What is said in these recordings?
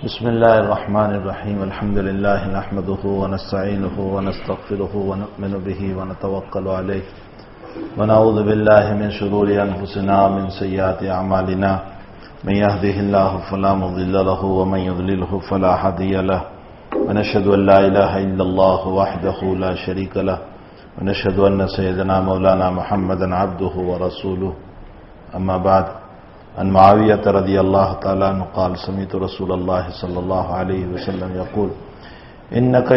بسم الله الرحمن الرحيم الحمد لله نحمده ونستعينه ونستغفره ونؤمن به ونتوكل عليه ونعوذ بالله من شرور أنفسنا ومن سيئات أعمالنا من يهده الله فلا مضل له ومن يضلله فلا هادي له ونشهد أن لا إله إلا الله وحده لا شريك له ونشهد أن سيدنا مولانا محمدا عبده ورسوله أما بعد عن معاوية رضي الله تعالى عنه قال سمعت رسول الله صلى الله عليه وسلم يقول إنك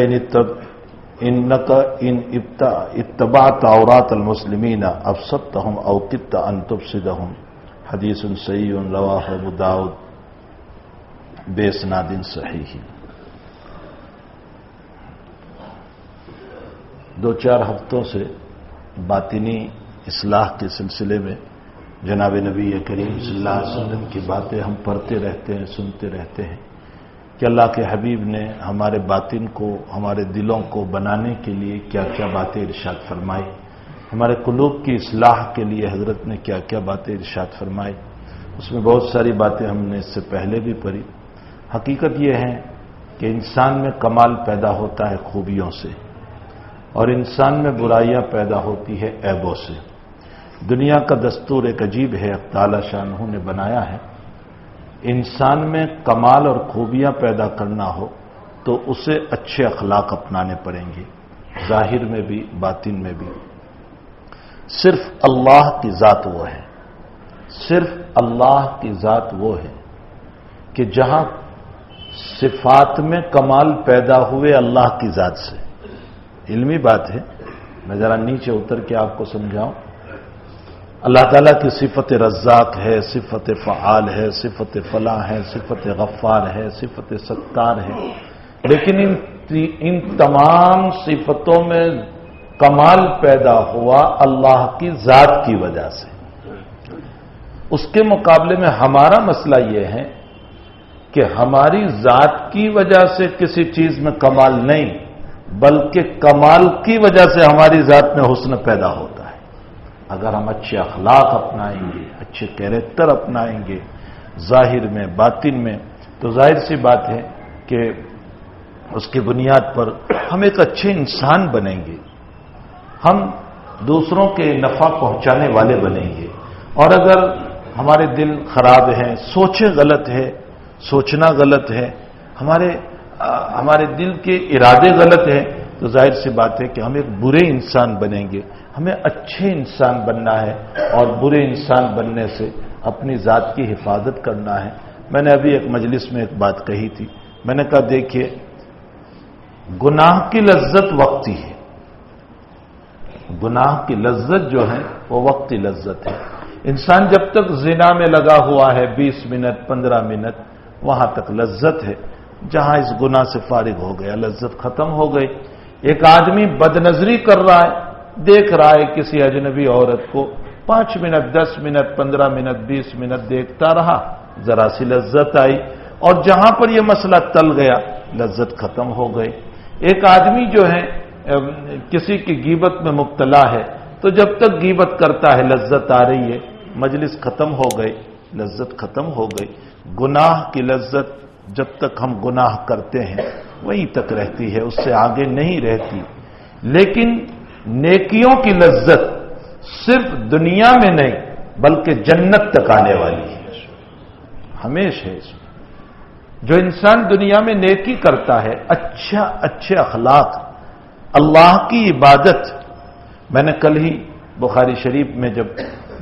إن اتبعت عورات المسلمين أفسدتهم أو كدت أن تفسدهم حدیث صحیح رواہ ابو داؤد باسناد صحیح۔ دو چار ہفتوں سے باطنی اصلاح کے سلسلے میں جناب نبی کریم صلی اللہ علیہ وسلم کی باتیں ہم پڑھتے رہتے ہیں، سنتے رہتے ہیں کہ اللہ کے حبیب نے ہمارے باطن کو، ہمارے دلوں کو بنانے کے لیے کیا کیا باتیں ارشاد فرمائی، ہمارے قلوب کی اصلاح کے لیے حضرت نے کیا کیا باتیں ارشاد فرمائی۔ اس میں بہت ساری باتیں ہم نے اس سے پہلے بھی پڑھی۔ حقیقت یہ ہے کہ انسان میں کمال پیدا ہوتا ہے خوبیوں سے، اور انسان میں برائیاں پیدا ہوتی ہے عیبوں سے۔ دنیا کا دستور ایک عجیب ہے، تعالی شانہ نے بنایا ہے۔ انسان میں کمال اور خوبیاں پیدا کرنا ہو تو اسے اچھے اخلاق اپنانے پڑیں گے، ظاہر میں بھی باطن میں بھی۔ صرف اللہ کی ذات وہ ہے، صرف اللہ کی ذات وہ ہے کہ جہاں صفات میں کمال پیدا ہوئے اللہ کی ذات سے۔ علمی بات ہے، میں ذرا نیچے اتر کے آپ کو سمجھاؤں۔ اللہ تعالیٰ کی صفت رزاق ہے، صفت فعال ہے، صفت فلاح ہے، صفت غفار ہے، صفت ستار ہے، لیکن ان تمام صفتوں میں کمال پیدا ہوا اللہ کی ذات کی وجہ سے۔ اس کے مقابلے میں ہمارا مسئلہ یہ ہے کہ ہماری ذات کی وجہ سے کسی چیز میں کمال نہیں، بلکہ کمال کی وجہ سے ہماری ذات میں حسن پیدا ہوتا ہے۔ اگر ہم اچھے اخلاق اپنائیں گے، اچھے کیریکٹر اپنائیں گے ظاہر میں باطن میں، تو ظاہر سی بات ہے کہ اس کی بنیاد پر ہم ایک اچھے انسان بنیں گے، ہم دوسروں کے نفع پہنچانے والے بنیں گے۔ اور اگر ہمارے دل خراب ہیں، سوچیں غلط ہے، سوچنا غلط ہے، ہمارے دل کے ارادے غلط ہیں، تو ظاہر سی بات ہے کہ ہم ایک برے انسان بنیں گے۔ ہمیں اچھے انسان بننا ہے، اور برے انسان بننے سے اپنی ذات کی حفاظت کرنا ہے۔ میں نے ابھی ایک مجلس میں ایک بات کہی تھی، میں نے کہا دیکھیے، گناہ کی لذت وقتی ہے، گناہ کی لذت جو ہے وہ وقتی لذت ہے۔ انسان جب تک زنا میں لگا ہوا ہے 20 منٹ 15 منٹ، وہاں تک لذت ہے۔ جہاں اس گناہ سے فارغ ہو گیا، لذت ختم ہو گئی۔ ایک آدمی بدنظری کر رہا ہے، دیکھ رہا ہے کسی اجنبی عورت کو، 5 منٹ 10 منٹ 15 منٹ 20 منٹ دیکھتا رہا، ذرا سی لذت آئی، اور جہاں پر یہ مسئلہ ٹل گیا، لذت ختم ہو گئی۔ ایک آدمی جو ہے کسی کی غیبت میں مبتلا ہے، تو جب تک غیبت کرتا ہے لذت آ رہی ہے، مجلس ختم ہو گئی، لذت ختم ہو گئی۔ گناہ کی لذت جب تک ہم گناہ کرتے ہیں وہیں تک رہتی ہے، اس سے آگے نہیں رہتی۔ لیکن نیکیوں کی لذت صرف دنیا میں نہیں بلکہ جنت تک آنے والی ہے، ہمیشہ ہے اس میں۔ جو انسان دنیا میں نیکی کرتا ہے، اچھے اخلاق، اللہ کی عبادت۔ میں نے کل ہی بخاری شریف میں جب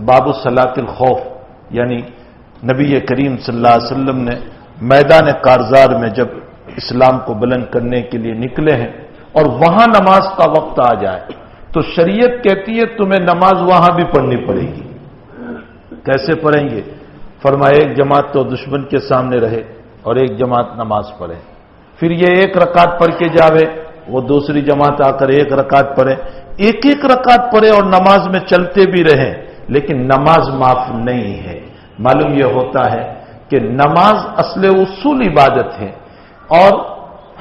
باب صلاۃ الخوف، یعنی نبی کریم صلی اللہ علیہ وسلم نے میدان کارزار میں جب اسلام کو بلند کرنے کے لیے نکلے ہیں اور وہاں نماز کا وقت آ جائے تو شریعت کہتی ہے تمہیں نماز وہاں بھی پڑھنی پڑے گی۔ کیسے پڑھیں گے؟ فرمایا ایک جماعت تو دشمن کے سامنے رہے اور ایک جماعت نماز پڑھے، پھر یہ ایک رکعت پڑھ کے جاوے، وہ دوسری جماعت آ کر ایک رکعت پڑھے، ایک رکعت پڑھے اور نماز میں چلتے بھی رہیں، لیکن نماز معاف نہیں ہے۔ معلوم یہ ہوتا ہے کہ نماز اصل اصول عبادت ہے، اور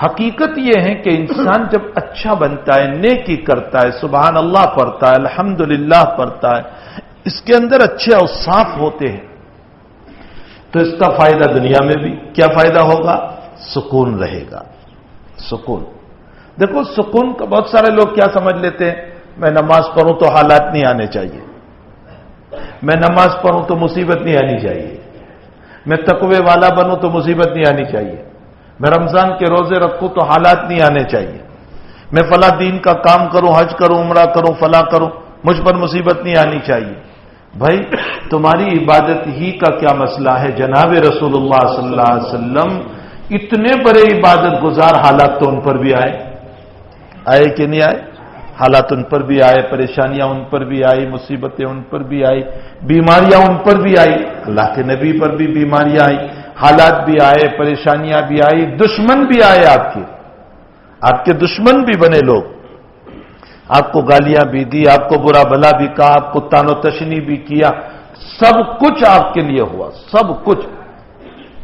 حقیقت یہ ہے کہ انسان جب اچھا بنتا ہے، نیکی کرتا ہے، سبحان اللہ پڑھتا ہے، الحمدللہ پڑھتا ہے، اس کے اندر اچھے اوصاف ہوتے ہیں، تو اس کا فائدہ دنیا میں بھی کیا فائدہ ہوگا؟ سکون رہے گا. سکون. دیکھو سکون کا بہت سارے لوگ کیا سمجھ لیتے ہیں، میں نماز پڑھوں تو حالات نہیں آنے چاہیے، میں نماز پڑھوں تو مصیبت نہیں آنی چاہیے، میں تقوی والا بنوں تو مصیبت نہیں آنی چاہیے، میں رمضان کے روزے رکھوں تو حالات نہیں آنے چاہیے، میں فلاں دین کا کام کروں، حج کروں، عمرہ کروں، فلاں کروں، مجھ پر مصیبت نہیں آنی چاہیے. بھائی تمہاری عبادت ہی کا کیا مسئلہ ہے؟ جناب رسول اللہ صلی اللہ علیہ وسلم اتنے بڑے عبادت گزار، حالات تو ان پر بھی آئے کہ نہیں آئے؟ حالات ان پر بھی آئے، پریشانیاں ان پر بھی آئی، مصیبتیں ان پر بھی آئی، بیماریاں ان پر بھی آئی. اللہ کے نبی پر بھی بیماریاں آئی، حالات بھی آئے، پریشانیاں بھی آئی، دشمن بھی آئے، آپ کے دشمن بھی بنے لوگ، آپ کو گالیاں بھی دی، آپ کو برا بھلا بھی کہا، آپ کو تان و تشنی بھی کیا، سب کچھ آپ کے لیے ہوا، سب کچھ.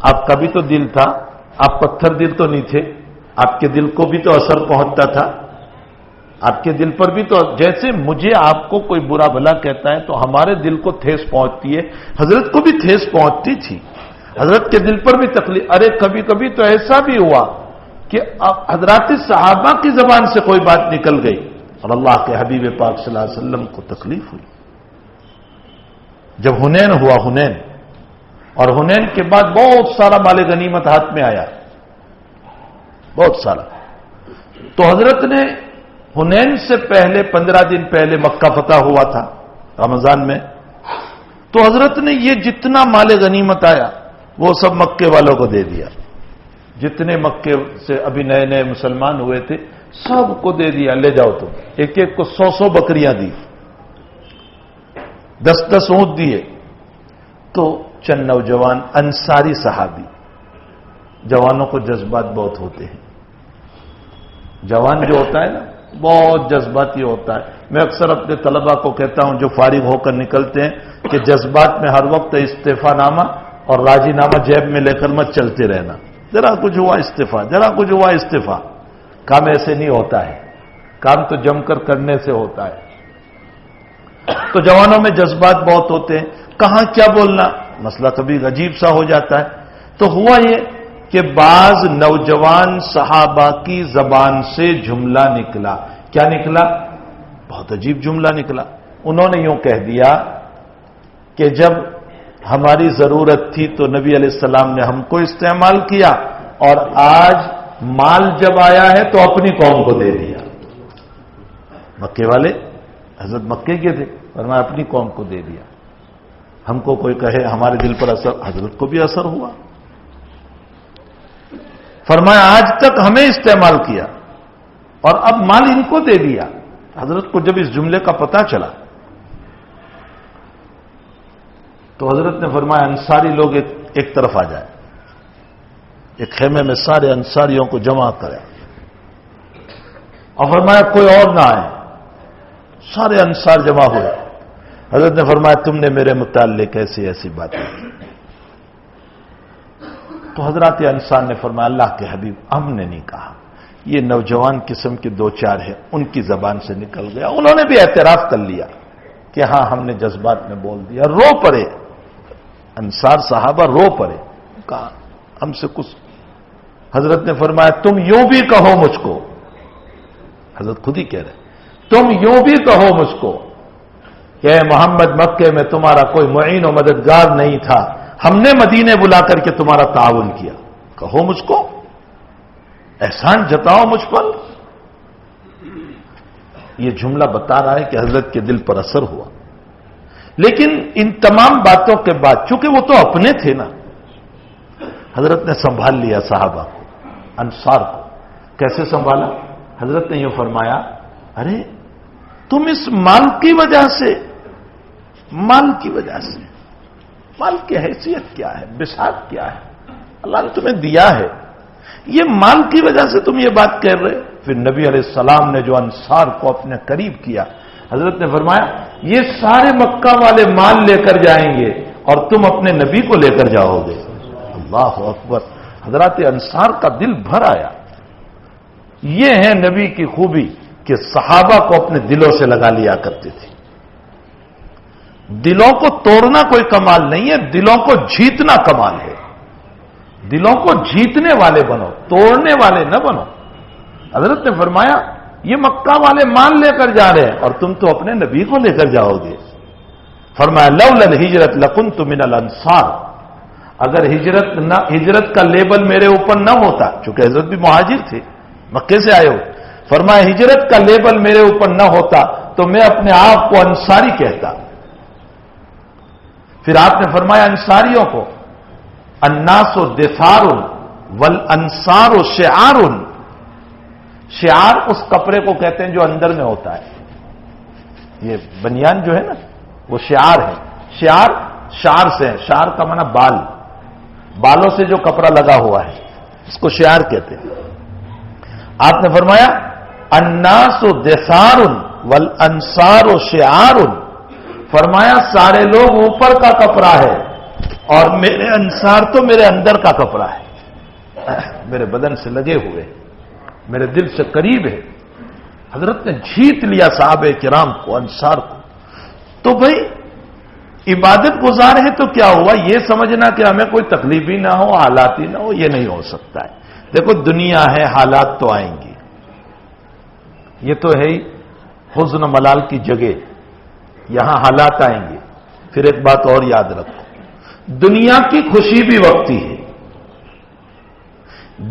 آپ کا بھی تو دل تھا، آپ پتھر دل تو نہیں تھے، آپ کے دل کو بھی تو اثر پہنچتا تھا، آپ کے دل پر بھی تو، جیسے مجھے آپ کو کوئی برا بھلا کہتا ہے تو ہمارے دل کو ٹھیس پہنچتی ہے، حضرت کو بھی ٹھیس پہنچتی تھی، حضرت کے دل پر بھی تکلیف. ارے کبھی کبھی تو ایسا بھی ہوا کہ حضرات صحابہ کی زبان سے کوئی بات نکل گئی اور اللہ کے حبیب پاک صلی اللہ علیہ وسلم کو تکلیف ہوئی. جب حنین ہوا، حنین، اور حنین کے بعد بہت سارا مال غنیمت ہاتھ میں آیا، بہت سارا. تو حضرت نے حنین سے پہلے 15 دن پہلے مکہ فتح ہوا تھا رمضان میں، تو حضرت نے یہ جتنا مال غنیمت آیا وہ سب مکے والوں کو دے دیا. جتنے مکے سے ابھی نئے نئے مسلمان ہوئے تھے سب کو دے دیا، لے جاؤ تم. ایک ایک کو 100 بکریاں دی، 10 اونٹ دیے. تو چند نوجوان انصاری صحابی، جوانوں کو جذبات بہت ہوتے ہیں، جوان جو ہوتا ہے نا بہت جذباتی ہوتا ہے. میں اکثر اپنے طلباء کو کہتا ہوں جو فارغ ہو کر نکلتے ہیں کہ جذبات میں ہر وقت استعفا نامہ اور راضی نامہ جیب میں لے کر مت چلتے رہنا. ذرا کچھ ہوا استعفا، ذرا کچھ ہوا استعفا. کام ایسے نہیں ہوتا ہے، کام تو جم کر کرنے سے ہوتا ہے. تو جوانوں میں جذبات بہت ہوتے ہیں، کہاں کیا بولنا، مسئلہ کبھی عجیب سا ہو جاتا ہے. تو ہوا یہ کہ بعض نوجوان صحابہ کی زبان سے جملہ نکلا. کیا نکلا؟ بہت عجیب جملہ نکلا. انہوں نے یوں کہہ دیا کہ جب ہماری ضرورت تھی تو نبی علیہ السلام نے ہم کو استعمال کیا، اور آج مال جب آیا ہے تو اپنی قوم کو دے دیا. مکے والے، حضرت مکے کے تھے، فرمایا اپنی قوم کو دے دیا. ہم کو کوئی کہے ہمارے دل پر اثر، حضرت کو بھی اثر ہوا. فرمایا آج تک ہمیں استعمال کیا اور اب مال ان کو دے دیا. حضرت کو جب اس جملے کا پتہ چلا تو حضرت نے فرمایا انصاری لوگ ایک طرف آ جائے. ایک خیمے میں سارے انصاریوں کو جمع کرے اور فرمایا کوئی اور نہ آئے. سارے انصار جمع ہوئے. حضرت نے فرمایا تم نے میرے متعلق ایسی باتیں کی. تو حضرات انصار نے فرمایا اللہ کے حبیب ہم نے نہیں کہا، یہ نوجوان قسم کے 2-4 ہیں، ان کی زبان سے نکل گیا. انہوں نے بھی اعتراف کر لیا کہ ہاں ہم نے جذبات میں بول دیا. رو پڑے انصار صحابہ، رو پڑے، کہا ہم سے کچھ. حضرت نے فرمایا تم یوں بھی کہو مجھ کو، حضرت خود ہی کہہ رہے تم یوں بھی کہو مجھ کو کہ اے محمد مکے میں تمہارا کوئی معین و مددگار نہیں تھا، ہم نے مدینے بلا کر کے تمہارا تعاون کیا. کہو مجھ کو، احسان جتاؤ مجھ پر. یہ جملہ بتا رہا ہے کہ حضرت کے دل پر اثر ہوا. لیکن ان تمام باتوں کے بعد چونکہ وہ تو اپنے تھے نا، حضرت نے سنبھال لیا صحابہ کو، انصار کو. کیسے سنبھالا؟ حضرت نے یہ فرمایا ارے تم اس مال کی وجہ سے، مال کی وجہ سے، مال کی حیثیت کیا ہے، بساط کیا ہے، اللہ نے تمہیں دیا ہے، یہ مال کی وجہ سے تم یہ بات کہہ رہے. پھر نبی علیہ السلام نے جو انصار کو اپنے قریب کیا، حضرت نے فرمایا یہ سارے مکہ والے مال لے کر جائیں گے اور تم اپنے نبی کو لے کر جاؤ گے. اللہ اکبر. حضرات انصار کا دل بھر آیا. یہ ہے نبی کی خوبی کہ صحابہ کو اپنے دلوں سے لگا لیا کرتے تھے. دلوں کو توڑنا کوئی کمال نہیں ہے، دلوں کو جیتنا کمال ہے. دلوں کو جیتنے والے بنو، توڑنے والے نہ بنو۔ حضرت نے فرمایا یہ مکہ والے مال لے کر جا رہے ہیں اور تم تو اپنے نبی کو لے کر جاؤ گے۔ فرمایا لولا الہجرت لکنت من الانصار، اگر ہجرت کا لیبل میرے اوپر نہ ہوتا، چونکہ حضرت بھی مہاجر تھے، مکے سے آئے ہو، فرمایا ہجرت کا لیبل میرے اوپر نہ ہوتا تو میں اپنے آپ کو انصاری کہتا۔ پھر آپ نے فرمایا انصاریوں کو الناس دثار والانصار شعار، شعار اس کپڑے کو کہتے ہیں جو اندر میں ہوتا ہے، یہ بنیان جو ہے نا وہ شعار ہے۔ شعار شعر سے ہے، شعر کا معنی بال، بالوں سے جو کپڑا لگا ہوا ہے اس کو شعار کہتے ہیں۔ آپ نے فرمایا الناس دثار والانصار شعار، فرمایا سارے لوگ اوپر کا کپڑا ہے اور میرے انصار تو میرے اندر کا کپڑا ہے، میرے بدن سے لگے ہوئے، میرے دل سے قریب ہے۔ حضرت نے جیت لیا صحابہ کرام کو، انصار کو۔ تو بھائی عبادت گزار ہے تو کیا ہوا، یہ سمجھنا کہ ہمیں کوئی تکلیف ہی نہ ہو، حالات ہی نہ ہو، یہ نہیں ہو سکتا ہے۔ دیکھو دنیا ہے، حالات تو آئیں گی، یہ تو ہے ہی حزن و ملال کی جگہ، یہاں حالات آئیں گے۔ پھر ایک بات اور یاد رکھو، دنیا کی خوشی بھی وقتی ہے،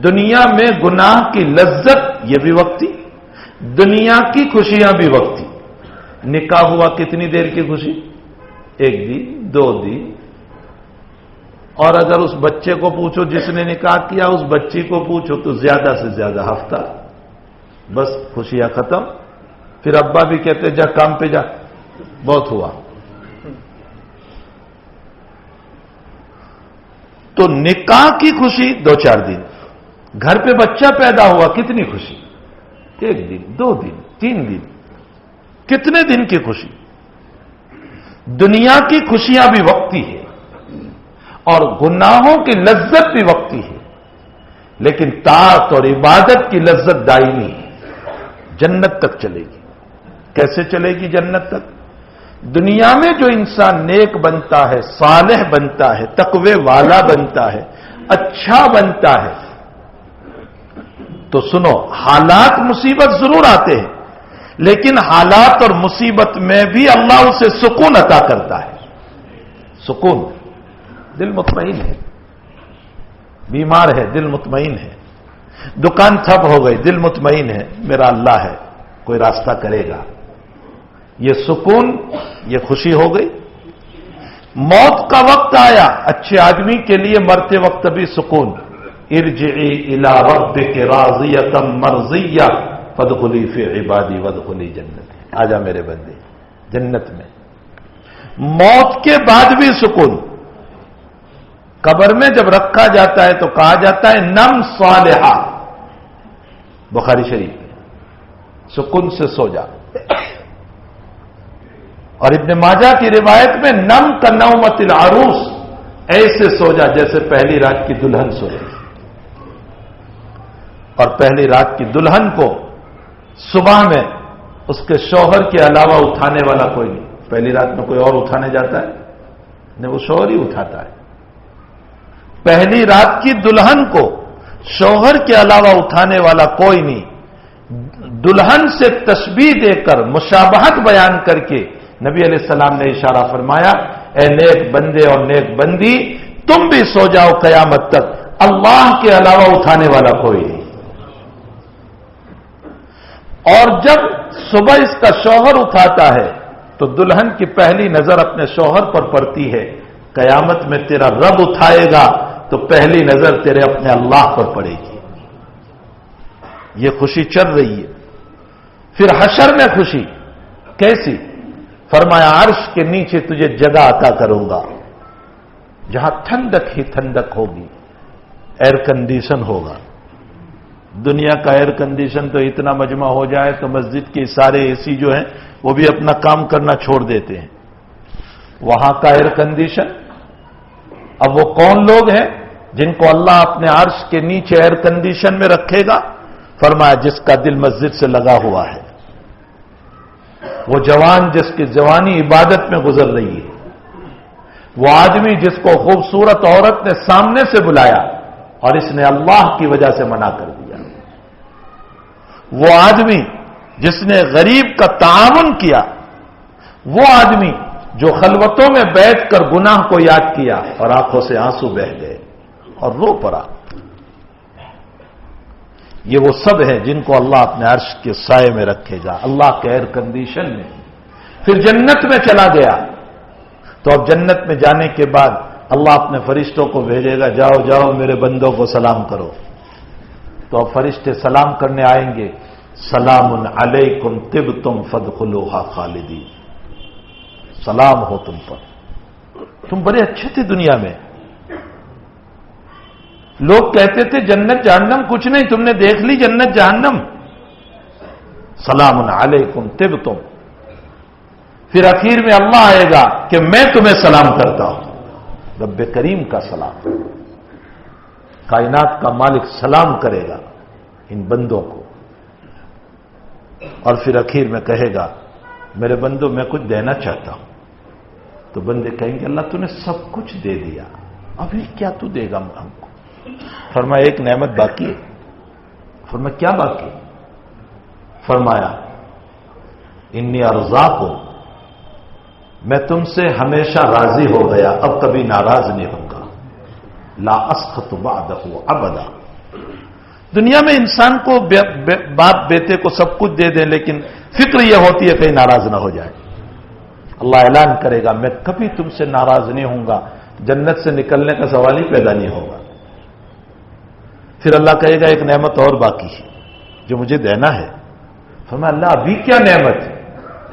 دنیا میں گناہ کی لذت یہ بھی وقتی، دنیا کی خوشیاں بھی وقتی۔ نکاح ہوا کتنی دیر کی خوشی، 1 دن 2 دن، اور اگر اس بچے کو پوچھو جس نے نکاح کیا، اس بچی کو پوچھو تو زیادہ سے زیادہ ہفتہ، بس خوشیاں ختم۔ پھر ابا بھی کہتے جا کام پہ جا، بہت ہوا۔ تو نکاح کی خوشی 2-4 دن، گھر پہ بچہ پیدا ہوا کتنی خوشی، 1 دن 2 دن 3 دن، کتنے دن کی خوشی۔ دنیا کی خوشیاں بھی وقتی ہے اور گناہوں کی لذت بھی وقتی ہے، لیکن طاعت اور عبادت کی لذت دائمی ہے، جنت تک چلے گی۔ کیسے چلے گی جنت تک؟ دنیا میں جو انسان نیک بنتا ہے، صالح بنتا ہے، تقوی والا بنتا ہے، اچھا بنتا ہے، تو سنو حالات مصیبت ضرور آتے ہیں، لیکن حالات اور مصیبت میں بھی اللہ اسے سکون عطا کرتا ہے۔ سکون، دل مطمئن ہے، بیمار ہے دل مطمئن ہے، دکان ٹھپ ہو گئی دل مطمئن ہے، میرا اللہ ہے کوئی راستہ کرے گا، یہ سکون، یہ خوشی ہو گئی۔ موت کا وقت آیا، اچھے آدمی کے لیے مرتے وقت بھی سکون، ارجعی الی ربک راضیۃ مرضیہ فادخلی فی عبادی وادخلی جنت، آجا میرے بندے جنت میں۔ موت کے بعد بھی سکون، قبر میں جب رکھا جاتا ہے تو کہا جاتا ہے نم صالحہ، بخاری شریف، سکون سے سو جا۔ اور ابن ماجہ کی روایت میں نم کا نومت العروس، ایسے سو جا جیسے پہلی رات کی دلہن سوئے، اور پہلی رات کی دلہن کو صبح میں اس کے شوہر کے علاوہ اٹھانے والا کوئی نہیں۔ پہلی رات میں کوئی اور اٹھانے جاتا ہے نہیں، وہ شوہر ہی اٹھاتا ہے۔ پہلی رات کی دلہن کو شوہر کے علاوہ اٹھانے والا کوئی نہیں۔ دلہن سے تشبیہ دے کر، مشابہت بیان کر کے نبی علیہ السلام نے اشارہ فرمایا، اے نیک بندے اور نیک بندی، تم بھی سو جاؤ قیامت تک، اللہ کے علاوہ اٹھانے والا کوئی نہیں۔ اور جب صبح اس کا شوہر اٹھاتا ہے تو دلہن کی پہلی نظر اپنے شوہر پر پڑتی ہے، قیامت میں تیرا رب اٹھائے گا تو پہلی نظر تیرے اپنے اللہ پر پڑے گی۔ یہ خوشی چل رہی ہے۔ پھر حشر میں خوشی کیسی؟ فرمایا عرش کے نیچے تجھے جگہ عطا کروں گا جہاں ٹھنڈک ہی ٹھنڈک ہوگی، ایئر کنڈیشن ہوگا۔ دنیا کا ایئر کنڈیشن تو اتنا مجمع ہو جائے تو مسجد کے سارے اے سی جو ہیں وہ بھی اپنا کام کرنا چھوڑ دیتے ہیں۔ وہاں کا ایئر کنڈیشن، اب وہ کون لوگ ہیں جن کو اللہ اپنے عرش کے نیچے ایئر کنڈیشن میں رکھے گا؟ فرمایا جس کا دل مسجد سے لگا ہوا ہے، وہ جوان جس کی جوانی عبادت میں گزر رہی ہے، وہ آدمی جس کو خوبصورت عورت نے سامنے سے بلایا اور اس نے اللہ کی وجہ سے منع کر دیا۔ وہ آدمی جس نے غریب کا تعاون کیا، وہ آدمی جو خلوتوں میں بیٹھ کر گناہ کو یاد کیا اور آنکھوں سے آنسو بہہ گئے اور رو پڑا، یہ وہ سب ہیں جن کو اللہ اپنے عرش کے سائے میں رکھے گا، اللہ کے ایئر کنڈیشن میں۔ پھر جنت میں چلا گیا تو اب جنت میں جانے کے بعد اللہ اپنے فرشتوں کو بھیجے گا، جاؤ جاؤ میرے بندوں کو سلام کرو۔ تو اب فرشتے سلام کرنے آئیں گے، سلام علیکم طبتم فادخلوها خالدین، سلام ہو تم پر، تم بڑے اچھے تھے دنیا میں۔ لوگ کہتے تھے جنت جہنم کچھ نہیں، تم نے دیکھ لی جنت جہنم، سلام علیکم طبتم۔ پھر اخیر میں اللہ آئے گا کہ میں تمہیں سلام کرتا ہوں، رب کریم کا سلام، کائنات کا مالک سلام کرے گا ان بندوں کو، اور پھر اخیر میں کہے گا میرے بندوں میں کچھ دینا چاہتا ہوں۔ تو بندے کہیں گے اللہ تو نے سب کچھ دے دیا، ابھی کیا تو دے گا ہم کو؟ فرمایا ایک نعمت باقی ہے۔ فرمایا کیا باقی؟ فرمایا انی ارزاقکم، میں تم سے ہمیشہ راضی ہو گیا، اب کبھی ناراض نہیں ہوں گا، لا اسخط بعدہ ابدا۔ دنیا میں انسان کو باپ بیٹے کو سب کچھ دے دیں، لیکن فکر یہ ہوتی ہے کہیں ناراض نہ ہو جائے۔ اللہ اعلان کرے گا میں کبھی تم سے ناراض نہیں ہوں گا، جنت سے نکلنے کا سوال ہی پیدا نہیں ہوگا۔ پھر اللہ کہے گا ایک نعمت اور باقی ہے جو مجھے دینا ہے۔ فرمایا اللہ ابھی کیا نعمت؟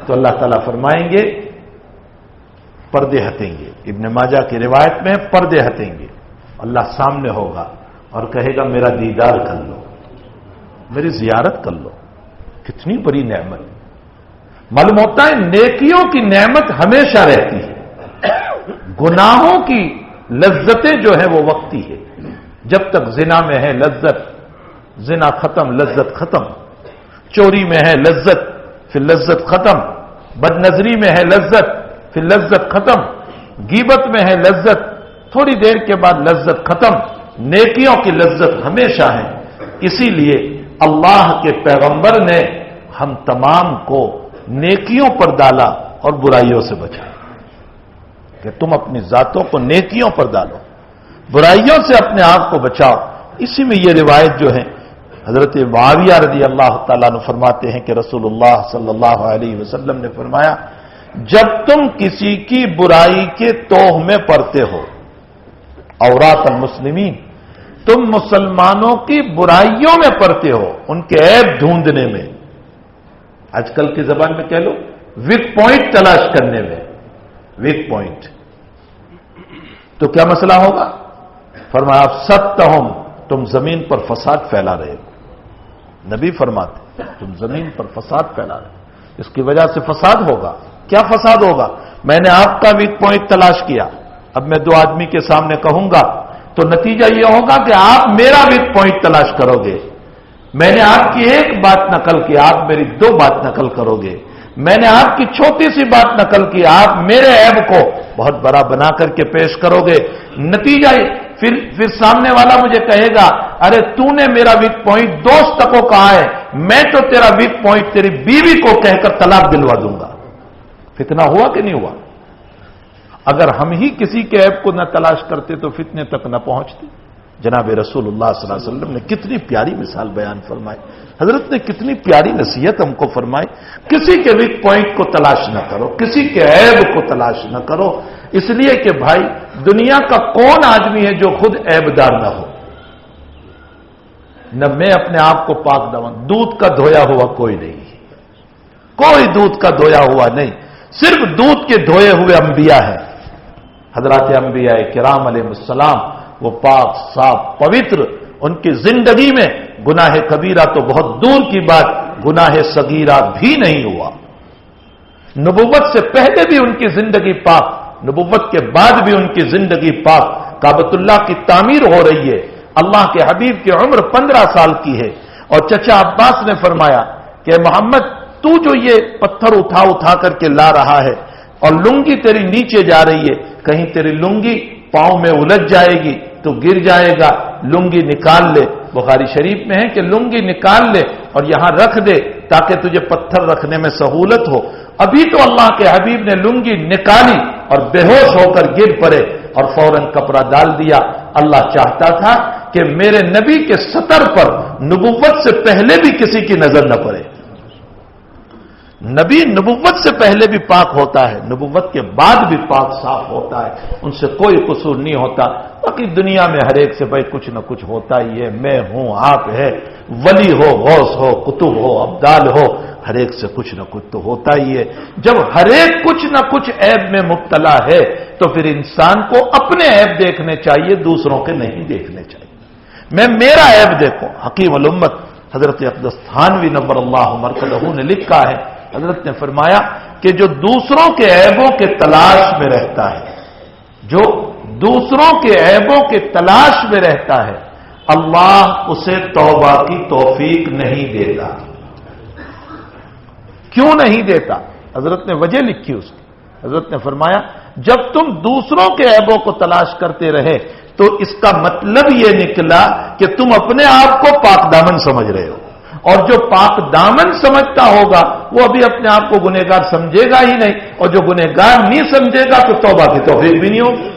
تو اللہ تعالیٰ فرمائیں گے پردے ہٹیں گے، ابن ماجہ کی روایت میں پردے ہٹیں گے، اللہ سامنے ہوگا اور کہے گا میرا دیدار کر لو، میری زیارت کر لو۔ کتنی بڑی نعمت! معلوم ہوتا ہے نیکیوں کی نعمت ہمیشہ رہتی ہے، گناہوں کی لذتیں جو ہیں وہ وقتی ہے۔ جب تک زنا میں ہے لذت، زنا ختم لذت ختم، چوری میں ہے لذت پھر لذت ختم، بدنظری میں ہے لذت پھر لذت ختم، غیبت میں ہے لذت، تھوڑی دیر کے بعد لذت ختم۔ نیکیوں کی لذت ہمیشہ ہے، اسی لیے اللہ کے پیغمبر نے ہم تمام کو نیکیوں پر ڈالا اور برائیوں سے بچایا کہ تم اپنی ذاتوں کو نیکیوں پر ڈالو، برائیوں سے اپنے آپ کو بچاؤ۔ اسی میں یہ روایت جو ہے حضرت معاویہ رضی اللہ تعالیٰ عنہ فرماتے ہیں کہ رسول اللہ صلی اللہ علیہ وسلم نے فرمایا جب تم کسی کی برائی کے توہ میں پڑتے ہو، عورات المسلمین، تم مسلمانوں کی برائیوں میں پڑتے ہو، ان کے عیب ڈھونڈنے میں، آج کل کی زبان میں کہہ لو ویک پوائنٹ تلاش کرنے میں، ویک پوائنٹ، تو کیا مسئلہ ہوگا؟ فرمایا افسدتہم، تم زمین پر فساد پھیلا رہے ہو۔ نبی فرماتے تم زمین پر فساد پھیلا رہے ہو، اس کی وجہ سے فساد ہوگا۔ کیا فساد ہوگا؟ میں نے آپ کا ویک پوائنٹ تلاش کیا، اب میں دو آدمی کے سامنے کہوں گا تو نتیجہ یہ ہوگا کہ آپ میرا ویک پوائنٹ تلاش کرو گے۔ میں نے آپ کی ایک بات نقل کی، آپ میری دو بات نقل کرو گے۔ میں نے آپ کی چھوٹی سی بات نقل کی، آپ میرے عیب کو بہت بڑا بنا کر کے پیش کرو گے۔ نتیجہ پھر سامنے والا مجھے کہے گا ارے تو نے میرا ویک پوائنٹ دوست کو کہا ہے، میں تو تیرا ویک پوائنٹ تیری بیوی کو کہہ کر طلاق دلوا دوں گا۔ فتنہ ہوا کہ نہیں ہوا؟ اگر ہم ہی کسی کے عیب کو نہ تلاش کرتے تو فتنے تک نہ پہنچتے۔ جناب رسول اللہ صلی اللہ علیہ وسلم نے کتنی پیاری مثال بیان فرمائی، حضرت نے کتنی پیاری نصیحت ہم کو فرمائی، کسی کے ویک پوائنٹ کو تلاش نہ کرو، کسی کے عیب کو تلاش نہ کرو، اس لیے کہ بھائی دنیا کا کون آدمی ہے جو خود عیبدار نہ ہو؟ نہ میں اپنے آپ کو پاک دوا، دودھ کا دھویا ہوا کوئی نہیں، کوئی دودھ کا دھویا ہوا نہیں، صرف دودھ کے دھوئے ہوئے انبیاء ہیں، حضرات انبیاء کرام علیہ السلام، وہ پاک صاف پوتر، ان کی زندگی میں گناہ کبیرہ تو بہت دور کی بات، گناہ صغیرہ بھی نہیں ہوا۔ نبوت سے پہلے بھی ان کی زندگی پاک، نبوت کے بعد بھی ان کی زندگی پاک۔ کعبۃ اللہ کی تعمیر ہو رہی ہے، اللہ کے حبیب کی عمر 15 سال کی ہے، اور چچا عباس نے فرمایا کہ محمد تو جو یہ پتھر اٹھا اٹھا کر کے لا رہا ہے اور لنگی تیری نیچے جا رہی ہے، کہیں تیری لنگی پاؤں میں الجھ جائے گی تو گر جائے گا، لنگی نکال لے، بخاری شریف میں ہے کہ لنگی نکال لے اور یہاں رکھ دے تاکہ تجھے پتھر رکھنے میں سہولت ہو۔ ابھی تو اللہ کے حبیب نے لنگی نکالی اور بے ہوش ہو کر گر پڑے اور فوراً کپڑا ڈال دیا۔ اللہ چاہتا تھا کہ میرے نبی کے سطر پر نبوت سے پہلے بھی کسی کی نظر نہ پڑے۔ نبی نبوت سے پہلے بھی پاک ہوتا ہے، نبوت کے بعد بھی پاک صاف ہوتا ہے، ان سے کوئی قصور نہیں ہوتا۔ باقی دنیا میں ہر ایک سے بھائی کچھ نہ کچھ ہوتا ہی ہے، میں ہوں، آپ ہے، ولی ہو، غوث ہو، قطب ہو، ابدال ہو، ہر ایک سے کچھ نہ کچھ تو ہوتا ہی ہے۔ جب ہر ایک کچھ نہ کچھ عیب میں مبتلا ہے تو پھر انسان کو اپنے عیب دیکھنے چاہیے، دوسروں کے نہیں دیکھنے چاہیے۔ میں میرا عیب دیکھوں۔ حکیم الامت حضرت اقدس تھانوی نور اللہ مرکزہ نے لکھا ہے، حضرت نے فرمایا کہ جو دوسروں کے عیبوں کے تلاش میں رہتا ہے، جو دوسروں کے عیبوں کے تلاش میں رہتا ہے، اللہ اسے توبہ کی توفیق نہیں دیتا۔ کیوں نہیں دیتا؟ حضرت نے وجہ لکھی اس کی۔ حضرت نے فرمایا جب تم دوسروں کے عیبوں کو تلاش کرتے رہے تو اس کا مطلب یہ نکلا کہ تم اپنے آپ کو پاک دامن سمجھ رہے ہو، اور جو پاک دامن سمجھتا ہوگا وہ ابھی اپنے آپ کو گنہگار سمجھے گا ہی نہیں، اور جو گنہگار نہیں سمجھے گا تو توبہ کی توفیق بھی نہیں ہوگی۔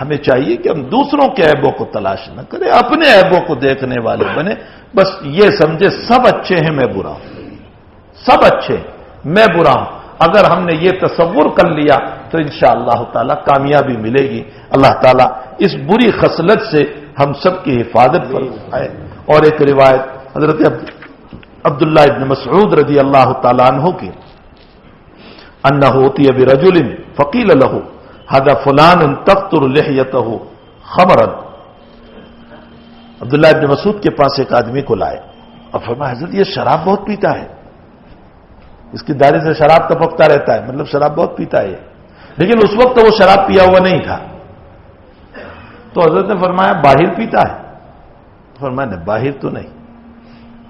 ہمیں چاہیے کہ ہم دوسروں کے عیبوں کو تلاش نہ کریں، اپنے عیبوں کو دیکھنے والے بنے، بس یہ سمجھے سب اچھے ہیں میں برا ہوں، سب اچھے میں برا ہوں۔ اگر ہم نے یہ تصور کر لیا تو انشاءاللہ تعالی کامیابی ملے گی۔ اللہ تعالی اس بری خصلت سے ہم سب کی حفاظت فرمائے۔ اور ایک روایت حضرت عبداللہ ابن مسعود رضی اللہ تعالیٰ عنہ کی، انہ اتی برجل فقیل له هذا فلان تقطر لحیته خمرا۔ عبداللہ ابن مسعود کے پاس ایک آدمی کو لائے اور فرمایا حضرت یہ شراب بہت پیتا ہے، اس کی داڑھی سے شراب ٹپکتا رہتا ہے، مطلب شراب بہت پیتا ہے، لیکن اس وقت وہ شراب پیا ہوا نہیں تھا۔ تو حضرت نے فرمایا باہر پیتا ہے؟ فرمایا نہیں، باہر تو نہیں،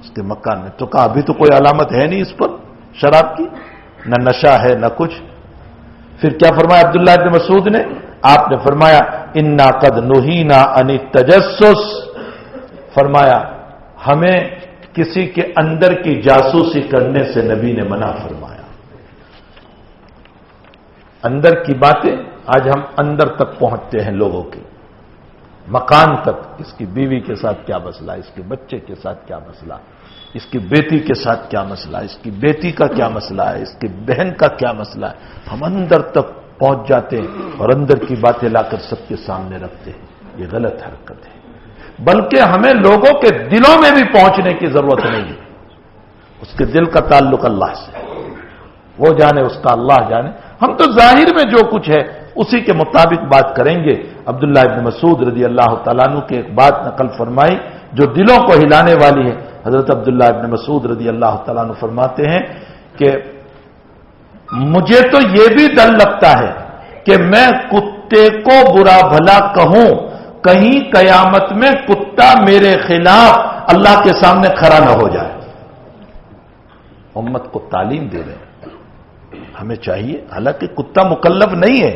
اس کے مکان میں۔ تو کہا ابھی تو کوئی علامت ہے نہیں اس پر شراب کی، نہ نشہ ہے نہ کچھ۔ پھر کیا فرمایا عبداللہ ابن مسعود نے؟ آپ نے فرمایا انا قد نہینا عن التجسس، فرمایا ہمیں کسی کے اندر کی جاسوسی کرنے سے نبی نے منع فرمایا۔ اندر کی باتیں آج ہم اندر تک پہنچتے ہیں لوگوں کے، مکان تک، اس کی بیوی کے ساتھ کیا مسئلہ، اس کے بچے کے ساتھ کیا مسئلہ، اس کی بیٹی کے ساتھ کیا مسئلہ، اس کی بیٹی کا کیا مسئلہ ہے، اس کی بہن کا کیا مسئلہ ہے، ہم اندر تک پہنچ جاتے ہیں اور اندر کی باتیں لا کر سب کے سامنے رکھتے ہیں۔ یہ غلط حرکت ہے، بلکہ ہمیں لوگوں کے دلوں میں بھی پہنچنے کی ضرورت نہیں ہے۔ اس کے دل کا تعلق اللہ سے، وہ جانے، اس کا اللہ جانے۔ ہم تو ظاہر میں جو کچھ ہے اسی کے مطابق بات کریں گے۔ عبداللہ ابن مسعود رضی اللہ تعالیٰ عنہ کی ایک بات نقل فرمائی جو دلوں کو ہلانے والی ہے۔ حضرت عبداللہ ابن مسعود رضی اللہ تعالیٰ عنہ فرماتے ہیں کہ مجھے تو یہ بھی ڈر لگتا ہے کہ میں کتے کو برا بھلا کہوں، کہیں قیامت میں کتا میرے خلاف اللہ کے سامنے کھڑا نہ ہو جائے۔ امت کو تعلیم دے رہے ہیں، ہمیں چاہیے، حالانکہ کتا مکلف نہیں ہے،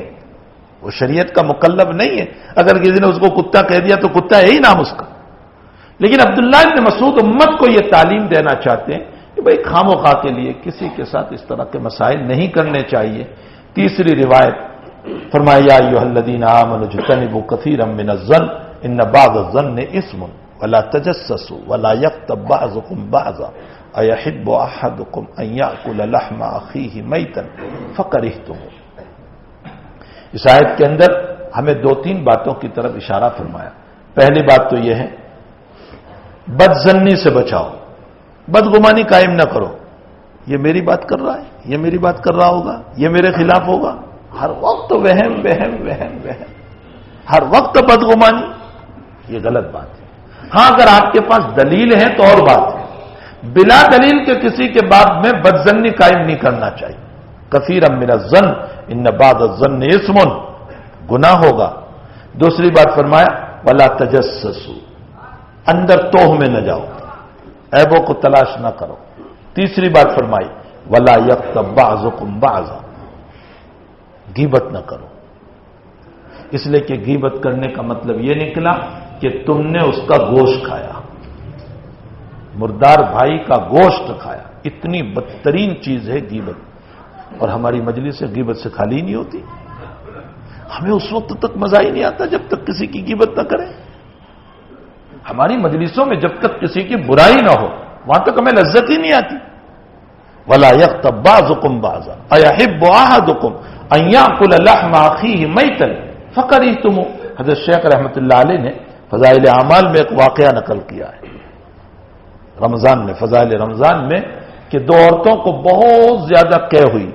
وہ شریعت کا مکلف نہیں ہے، اگر کسی نے اس کو کتا کہہ دیا تو کتا ہے ہی نام اس کا۔ لیکن عبداللہ ابن مسعود امت کو یہ تعلیم دینا چاہتے ہیں کہ بھئی خام و خواہ کے لیے کسی کے ساتھ اس طرح کے مسائل نہیں کرنے چاہیے۔ تیسری روایت فرمایا یا ایھا الذین آمنوا اجتنبوا کثیرا من الظن ان بعض الظن اثم ولا تجسسوا ولا یغتب بعضکم بعضا ایحب احدکم ان یاکل لحم اخیہ میتا فکرہتموہ۔ اس آیت کے اندر ہمیں دو تین باتوں کی طرف اشارہ فرمایا۔ پہلی بات تو یہ ہے بدظنی سے بچاؤ، بدگمانی قائم نہ کرو، یہ میری بات کر رہا ہے، یہ میری بات کر رہا ہوگا، یہ میرے خلاف ہوگا، ہر وقت وہم وہم وہم وہم، ہر وقت بدگمانی، یہ غلط بات ہے۔ ہاں اگر آپ کے پاس دلیل ہے تو اور بات ہے، بلا دلیل کے کسی کے باب میں بدظنی قائم نہیں کرنا چاہیے۔ کثیرا من الظن ان بعض الظن اثم، گناہ ہوگا۔ دوسری بات فرمایا ولا تجسسوا، اندر توہ میں نہ جاؤ، عیبوں کو تلاش نہ کرو۔ تیسری بات فرمائی ولا یغتب بعضکم بعضا، غیبت نہ کرو۔ اس لیے کہ غیبت کرنے کا مطلب یہ نکلا کہ تم نے اس کا گوشت کھایا، مردار بھائی کا گوشت کھایا۔ اتنی بدترین چیز ہے غیبت، اور ہماری مجلس سے غیبت سے خالی نہیں ہوتی۔ ہمیں اس وقت تک مزہ ہی نہیں آتا جب تک کسی کی غیبت نہ کریں۔ ہماری مجلسوں میں جب تک کسی کی برائی نہ ہو وہاں تک ہمیں لذت ہی نہیں آتی۔ وَلَا يَغْتَبْ بَعْضُكُمْ بَعْضًا أَيَحِبُّ أَحَدُكُمْ أَن يَأْكُلَ لَحْمَ أَخِيهِ مَيْتًا فَكَرِهْتُمُوهُ۔ حضرت شیخ رحمۃ اللہ علیہ نے فضائل اعمال میں ایک واقعہ نقل کیا ہے رمضان میں، فضائل رمضان میں، کہ دو عورتوں کو بہت زیادہ قے ہوئی۔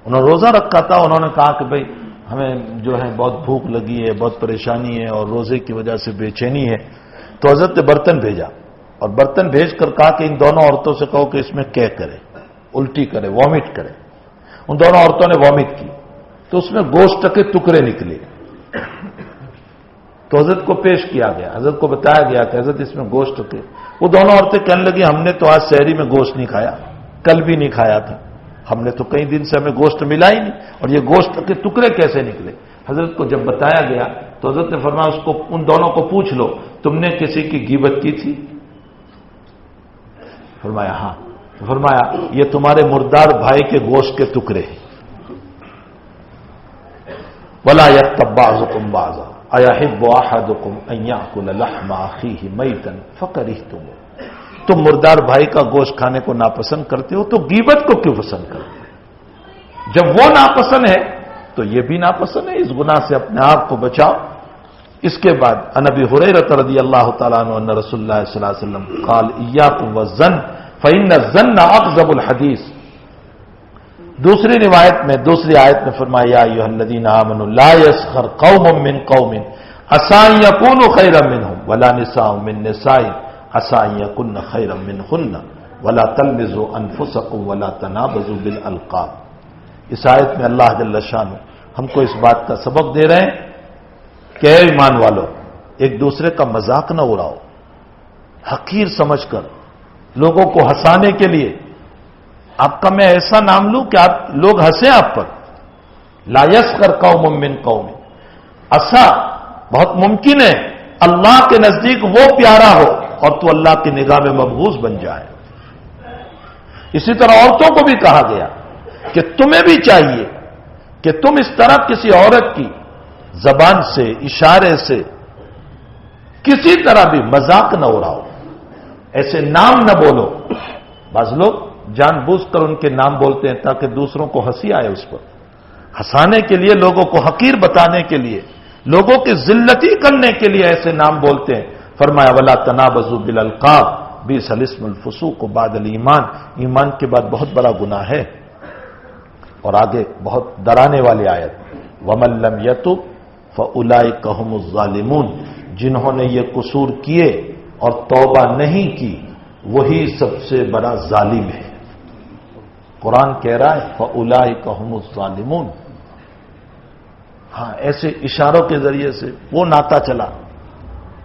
انہوں نے روزہ رکھا تھا، انہوں نے کہا کہ بھئی ہمیں جو ہے بہت بھوک لگی ہے، بہت پریشانی ہے، اور روزے کی وجہ سے بے چینی ہے، تو حضرت نے برتن بھیجا، اور برتن بھیج کر کہا کہ ان دونوں عورتوں سے کہو کہ اس میں قے کرے، الٹی کرے، وامٹ کرے۔ ان دونوں عورتوں نے وامٹ کی تو اس میں گوشت کے ٹکڑے نکلے، تو حضرت کو پیش کیا گیا، حضرت کو بتایا گیا کہ حضرت اس میں گوشت کے۔ وہ دونوں عورتیں کہنے لگی ہم نے تو آج سحری میں گوشت نہیں کھایا، کل بھی نہیں کھایا تھا، ہم نے تو کئی دن سے ہمیں گوشت ملا ہی نہیں، اور یہ گوشت کے ٹکڑے کیسے نکلے؟ حضرت کو جب بتایا گیا تو حضرت نے فرمایا اس کو، ان دونوں کو پوچھ لو تم نے کسی کی غیبت کی تھی؟ فرمایا ہاں۔ فرمایا یہ تمہارے مردار بھائی کے گوشت کے ٹکڑے ہیں۔ وَلَا يَغْتَبْ بَعْضُكُمْ بَعْضًا أَيَحِبُّ أَحَدُكُمْ أَن يَأْكُلَ لَحْمَ أَخِيهِ مَيْتًا فَكَرِهْتُمُوهُ۔ تم مردار بھائی کا گوشت کھانے کو ناپسند کرتے ہو تو غیبت کو کیوں پسند کرتے ہو؟ جب وہ ناپسند ہے تو یہ بھی ناپسند ہے، اس گناہ سے اپنے آپ کو بچاؤ۔ اس کے بعد عن ابی ہریرہ رضی اللہ تعالیٰ عنہ ان رسول اللہ صلی اللہ علیہ وسلم قال ایاکم والظن فإن الظن اکذب الحدیث۔ دوسری روایت میں، دوسری آیت میں فرمایا یا ایھا الذین آمنوا لا یسخر قوم من قوم عسى ان یکونوا خیرا منهم ولا نساء من نساء عسى ان یکن خیرا منهن ولا تلمزوا انفسکم ولا تنابزوا بالالقاب۔ اس آیت میں اللہ جل شانہ ہم کو اس بات کا سبق دے رہے ہیں کہ اے ایمان والو، ایک دوسرے کا مذاق نہ اڑاؤ، حقیر سمجھ کر لوگوں کو ہنسانے کے لیے آپ کا میں ایسا نام لوں کہ آپ لوگ ہنسیں آپ پر۔ لا یسخر قوم من قوم، ایسا بہت ممکن ہے اللہ کے نزدیک وہ پیارا ہو اور تو اللہ کی نگاہ میں مبغوض بن جائے۔ اسی طرح عورتوں کو بھی کہا گیا کہ تمہیں بھی چاہیے کہ تم اس طرح کسی عورت کی زبان سے، اشارے سے، کسی طرح بھی مذاق نہ اڑاؤ، ایسے نام نہ بولو۔ بعض لوگ جان بوجھ کر ان کے نام بولتے ہیں تاکہ دوسروں کو ہنسی آئے، اس پر ہنسانے کے لیے، لوگوں کو حقیر بتانے کے لیے، لوگوں کی ذلتی کرنے کے لیے ایسے نام بولتے ہیں۔ فرمایا ولا تنابزوا بالالقاب بئس الاسم الفسوق بعد الایمان، ایمان کے بعد بہت بڑا گناہ ہے۔ اور آگے بہت ڈرانے والی آیت ومن لم یتب فاولئک هم الظالمون، جنہوں نے یہ قصور کیے اور توبہ نہیں کی وہی سب سے بڑا ظالم ہے۔ قرآن کہہ رہا ہے فاولئک هم الظالمون۔ ہاں، ایسے اشاروں کے ذریعے سے وہ ناتا چلا،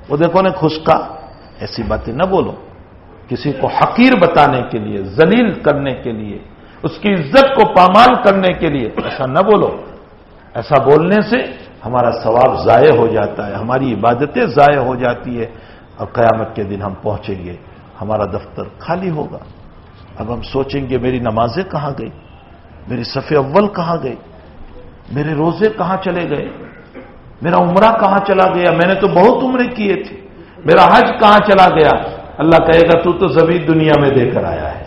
وہ دیکھو نے خشکا، ایسی باتیں نہ بولو، کسی کو حقیر بتانے کے لیے، ذلیل کرنے کے لیے، اس کی عزت کو پامال کرنے کے لیے ایسا نہ بولو۔ ایسا بولنے سے ہمارا ثواب ضائع ہو جاتا ہے، ہماری عبادتیں ضائع ہو جاتی ہے، اور قیامت کے دن ہم پہنچیں گے ہمارا دفتر خالی ہوگا۔ اب ہم سوچیں گے میری نمازیں کہاں گئی، میری صف اول کہاں گئی، میرے روزے کہاں چلے گئے، میرا عمرہ کہاں چلا گیا، میں نے تو بہت عمرے کیے تھے، میرا حج کہاں چلا گیا۔ اللہ کہے گا تو سبھی دنیا میں دے کر آیا ہے،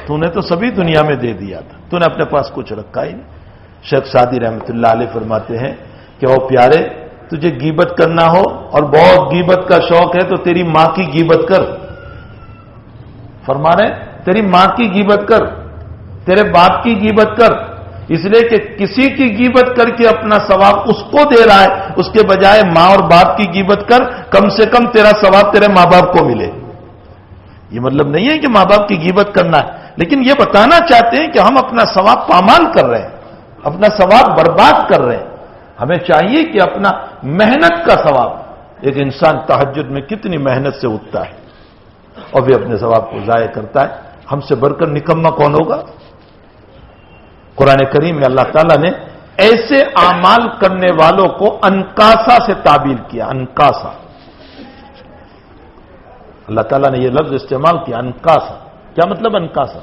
تو نے تو سبھی دنیا میں دے دیا تھا، تو نے اپنے پاس کچھ رکھا ہی نہیں۔ شیخ سعدی رحمۃ اللہ علیہ فرماتے ہیں کہ او پیارے، تجھے غیبت کرنا ہو اور بہت غیبت کا شوق ہے تو تیری ماں کی غیبت کر۔ فرما رہے تیری ماں کی غیبت کر، تیرے باپ کی غیبت کر، اس لیے کہ کسی کی غیبت کر کے اپنا ثواب اس کو دے رہا ہے، اس کے بجائے ماں اور باپ کی غیبت کر، کم سے کم تیرا ثواب تیرے ماں باپ کو ملے۔ یہ مطلب نہیں ہے کہ ماں باپ کی غیبت کرنا ہے، لیکن یہ بتانا چاہتے ہیں کہ ہم اپنا ثواب پامال کر رہے ہیں، اپنا ثواب برباد کر رہے ہیں۔ ہمیں چاہیے کہ اپنا محنت کا ثواب، ایک انسان تہجد میں کتنی محنت سے اٹھتا ہے اور بھی اپنے ثواب کو ضائع کرتا ہے، ہم سے بڑھ کر نکما کون ہوگا؟ قرآن کریم میں اللہ تعالیٰ نے ایسے اعمال کرنے والوں کو انکاسا سے تعبیر کیا. انکاسا، اللہ تعالیٰ نے یہ لفظ استعمال کیا، انکاسا. کیا مطلب انکاسا؟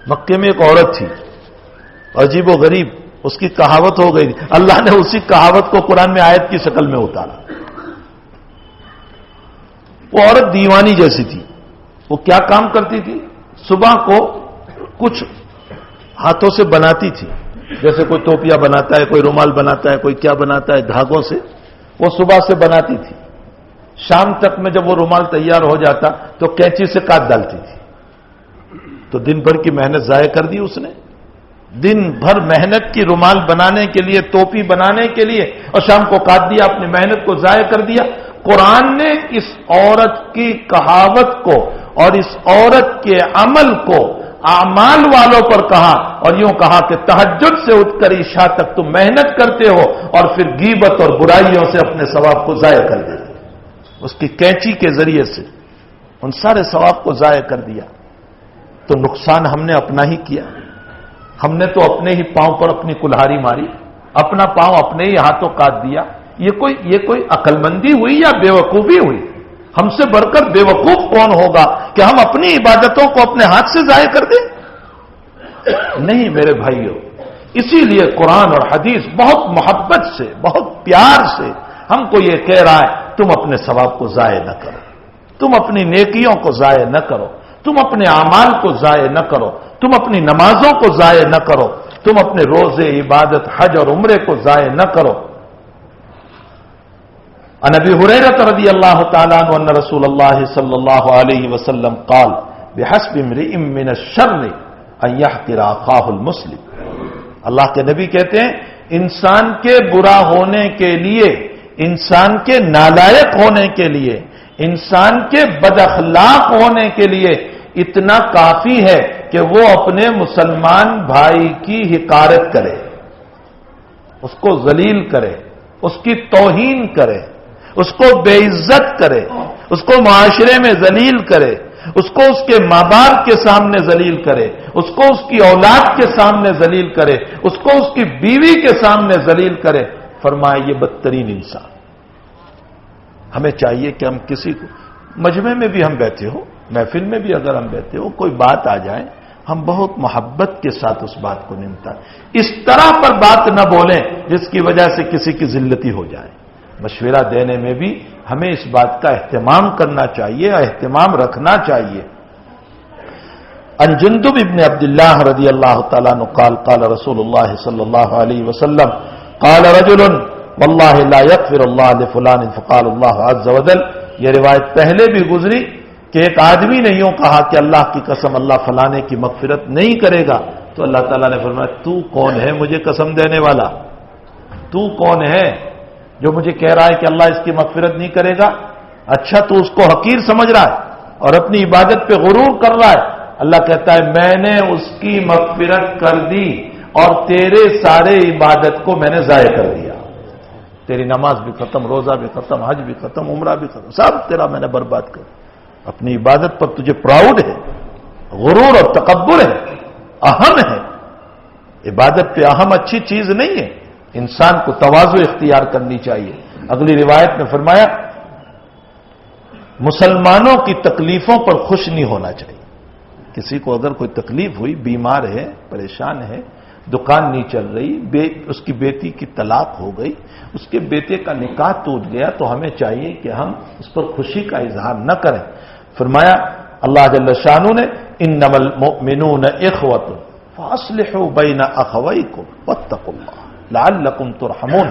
مکے میں ایک عورت تھی، عجیب و غریب، اس کی کہاوت ہو گئی. اللہ نے اسی کہاوت کو قرآن میں آیت کی شکل میں اتارا. وہ عورت دیوانی جیسی تھی. وہ کیا کام کرتی تھی؟ صبح کو کچھ ہاتھوں سے بناتی تھی، جیسے کوئی ٹوپیاں بناتا ہے، کوئی رومال بناتا ہے، کوئی کیا بناتا ہے دھاگوں سے. وہ صبح سے بناتی تھی، شام تک میں جب وہ رومال تیار ہو جاتا تو کینچی سے کاٹ ڈالتی تھی. تو دن بھر کی محنت ضائع کر دی اس نے. دن بھر محنت کی رومال بنانے کے لیے، ٹوپی بنانے کے لیے، اور شام کو کاٹ دیا، اپنی محنت کو ضائع کر دیا. قرآن نے اس عورت کی کہاوت کو اور اس عورت کے عمل کو اعمال والوں پر کہا، اور یوں کہا کہ تہجد سے اٹھ کر عشاء تک تم محنت کرتے ہو اور پھر غیبت اور برائیوں سے اپنے ثواب کو ضائع کر دیتے. اس کی کینچی کے ذریعے سے ان سارے ثواب کو ضائع کر دیا. تو نقصان ہم نے اپنا ہی کیا. ہم نے تو اپنے ہی پاؤں پر اپنی کلہاری ماری، اپنا پاؤں اپنے ہی ہاتھوں کاٹ دیا. یہ کوئی عقل مندی ہوئی یا بے وقوفی ہوئی؟ ہم سے بڑھ کر بے وقوف کون ہوگا کہ ہم اپنی عبادتوں کو اپنے ہاتھ سے ضائع کر دیں؟ نہیں میرے بھائیوں، اسی لیے قرآن اور حدیث بہت محبت سے، بہت پیار سے ہم کو یہ کہہ رہا ہے تم اپنے ثواب کو ضائع نہ کرو، تم اپنی نیکیوں کو ضائع نہ کرو، تم اپنے اعمال کو ضائع نہ کرو، تم اپنی نمازوں کو ضائع نہ کرو، تم اپنے روزے، عبادت، حج اور عمرے کو ضائع نہ کرو. عن ابی ہریرہ رضی اللہ تعالیٰ عنہ ان رسول اللہ صلی اللہ علیہ وسلم قال بحسب امرئ من الشر ان يحقر اخاه المسلم. اللہ کے نبی کہتے ہیں انسان کے برا ہونے کے لیے، انسان کے نالائق ہونے کے لیے، انسان کے بد اخلاق ہونے کے لیے اتنا کافی ہے کہ وہ اپنے مسلمان بھائی کی حقارت کرے، اس کو ذلیل کرے، اس کی توہین کرے، اس کو بے عزت کرے، اس کو معاشرے میں ذلیل کرے، اس کو اس کے ماں باپ کے سامنے ذلیل کرے، اس کو اس کی اولاد کے سامنے ذلیل کرے، اس کو اس کی بیوی کے سامنے ذلیل کرے. فرمایا یہ بدترین انسان. ہمیں چاہیے کہ ہم کسی کو، مجمع میں بھی ہم بیٹھے ہو، محفل میں بھی اگر ہم بیٹھے ہو، کوئی بات آ جائے، ہم بہت محبت کے ساتھ اس بات کو نمٹائیں. اس طرح پر بات نہ بولیں جس کی وجہ سے کسی کی ذلتی ہو جائے. مشورہ دینے میں بھی ہمیں اس بات کا اہتمام کرنا چاہیے، اہتمام رکھنا چاہیے. عن جندب ابن عبداللہ رضی اللہ تعالیٰ عنہ قال قال رسول اللہ صلی اللہ علیہ وسلم قال رجل واللہ لا یغفر اللہ لفلان فقال اللہ عز وجل. یہ روایت پہلے بھی گزری کہ ایک آدمی نے یوں کہا کہ اللہ کی قسم اللہ فلانے کی مغفرت نہیں کرے گا. تو اللہ تعالیٰ نے فرمایا تو کون ہے مجھے قسم دینے والا؟ تو کون ہے جو مجھے کہہ رہا ہے کہ اللہ اس کی مغفرت نہیں کرے گا؟ اچھا تو اس کو حقیر سمجھ رہا ہے اور اپنی عبادت پہ غرور کر رہا ہے. اللہ کہتا ہے میں نے اس کی مغفرت کر دی اور تیرے سارے عبادت کو میں نے ضائع کر دیا. تیری نماز بھی ختم، روزہ بھی ختم، حج بھی ختم، عمرہ بھی ختم، سب تیرا میں نے برباد کر. اپنی عبادت پر تجھے پراؤڈ ہے، غرور اور تکبر ہے، اہم ہے. عبادت پہ اہم اچھی چیز نہیں ہے. انسان کو تواضع اختیار کرنی چاہیے. اگلی روایت میں فرمایا مسلمانوں کی تکلیفوں پر خوش نہیں ہونا چاہیے. کسی کو اگر کوئی تکلیف ہوئی، بیمار ہے، پریشان ہے، دکان نہیں چل رہی، اس کی بیٹی کی طلاق ہو گئی، اس کے بیٹے کا نکاح ٹوٹ گیا، تو ہمیں چاہیے کہ ہم اس پر خوشی کا اظہار نہ کریں. فرمایا اللہ جل شانہ نے انما المؤمنون اخوۃ فاصلحوا بین اخویکم واتقوا اللہ لعلکم ترحمون.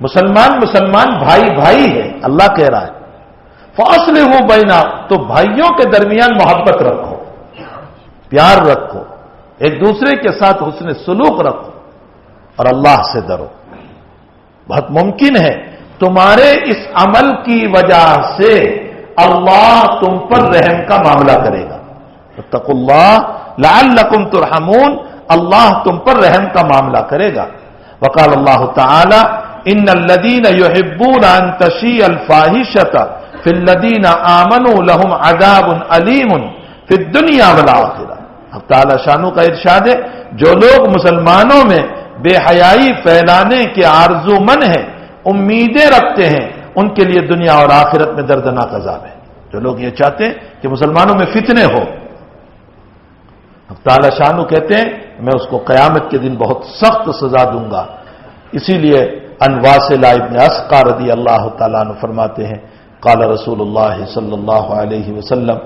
مسلمان بھائی ہے، اللہ کہہ رہا ہے فاصلحوا بین، تو بھائیوں کے درمیان محبت رکھو، پیار رکھو، ایک دوسرے کے ساتھ حسن سلوک رکھو اور اللہ سے ڈرو. بہت ممکن ہے تمہارے اس عمل کی وجہ سے اللہ تم پر رحم کا معاملہ کرے گا. اتقوا اللہ لعلکم ترحمون، اللہ تم پر رحم کا معاملہ کرے گا. وقال اللہ تعالی ان الذین یحبون ان تشیع الفاحشۃ فی الذین آمنوا لهم عذاب علیم فی الدنیا والآخرہ. اب تعالی شانو کا ارشاد ہے جو لوگ مسلمانوں میں بے حیائی پھیلانے کے آرزومند ہیں، امیدیں رکھتے ہیں، ان کے لیے دنیا اور آخرت میں دردناک عذاب ہے۔ جو لوگ یہ چاہتے ہیں کہ مسلمانوں میں فتنے ہو، تعالی شانو کہتے ہیں میں اس کو قیامت کے دن بہت سخت سزا دوں گا۔ اسی لیے عن واصل ابن اسقع رضی اللہ تعالیٰ عنہ فرماتے ہیں قال رسول اللہ صلی اللہ علیہ وسلم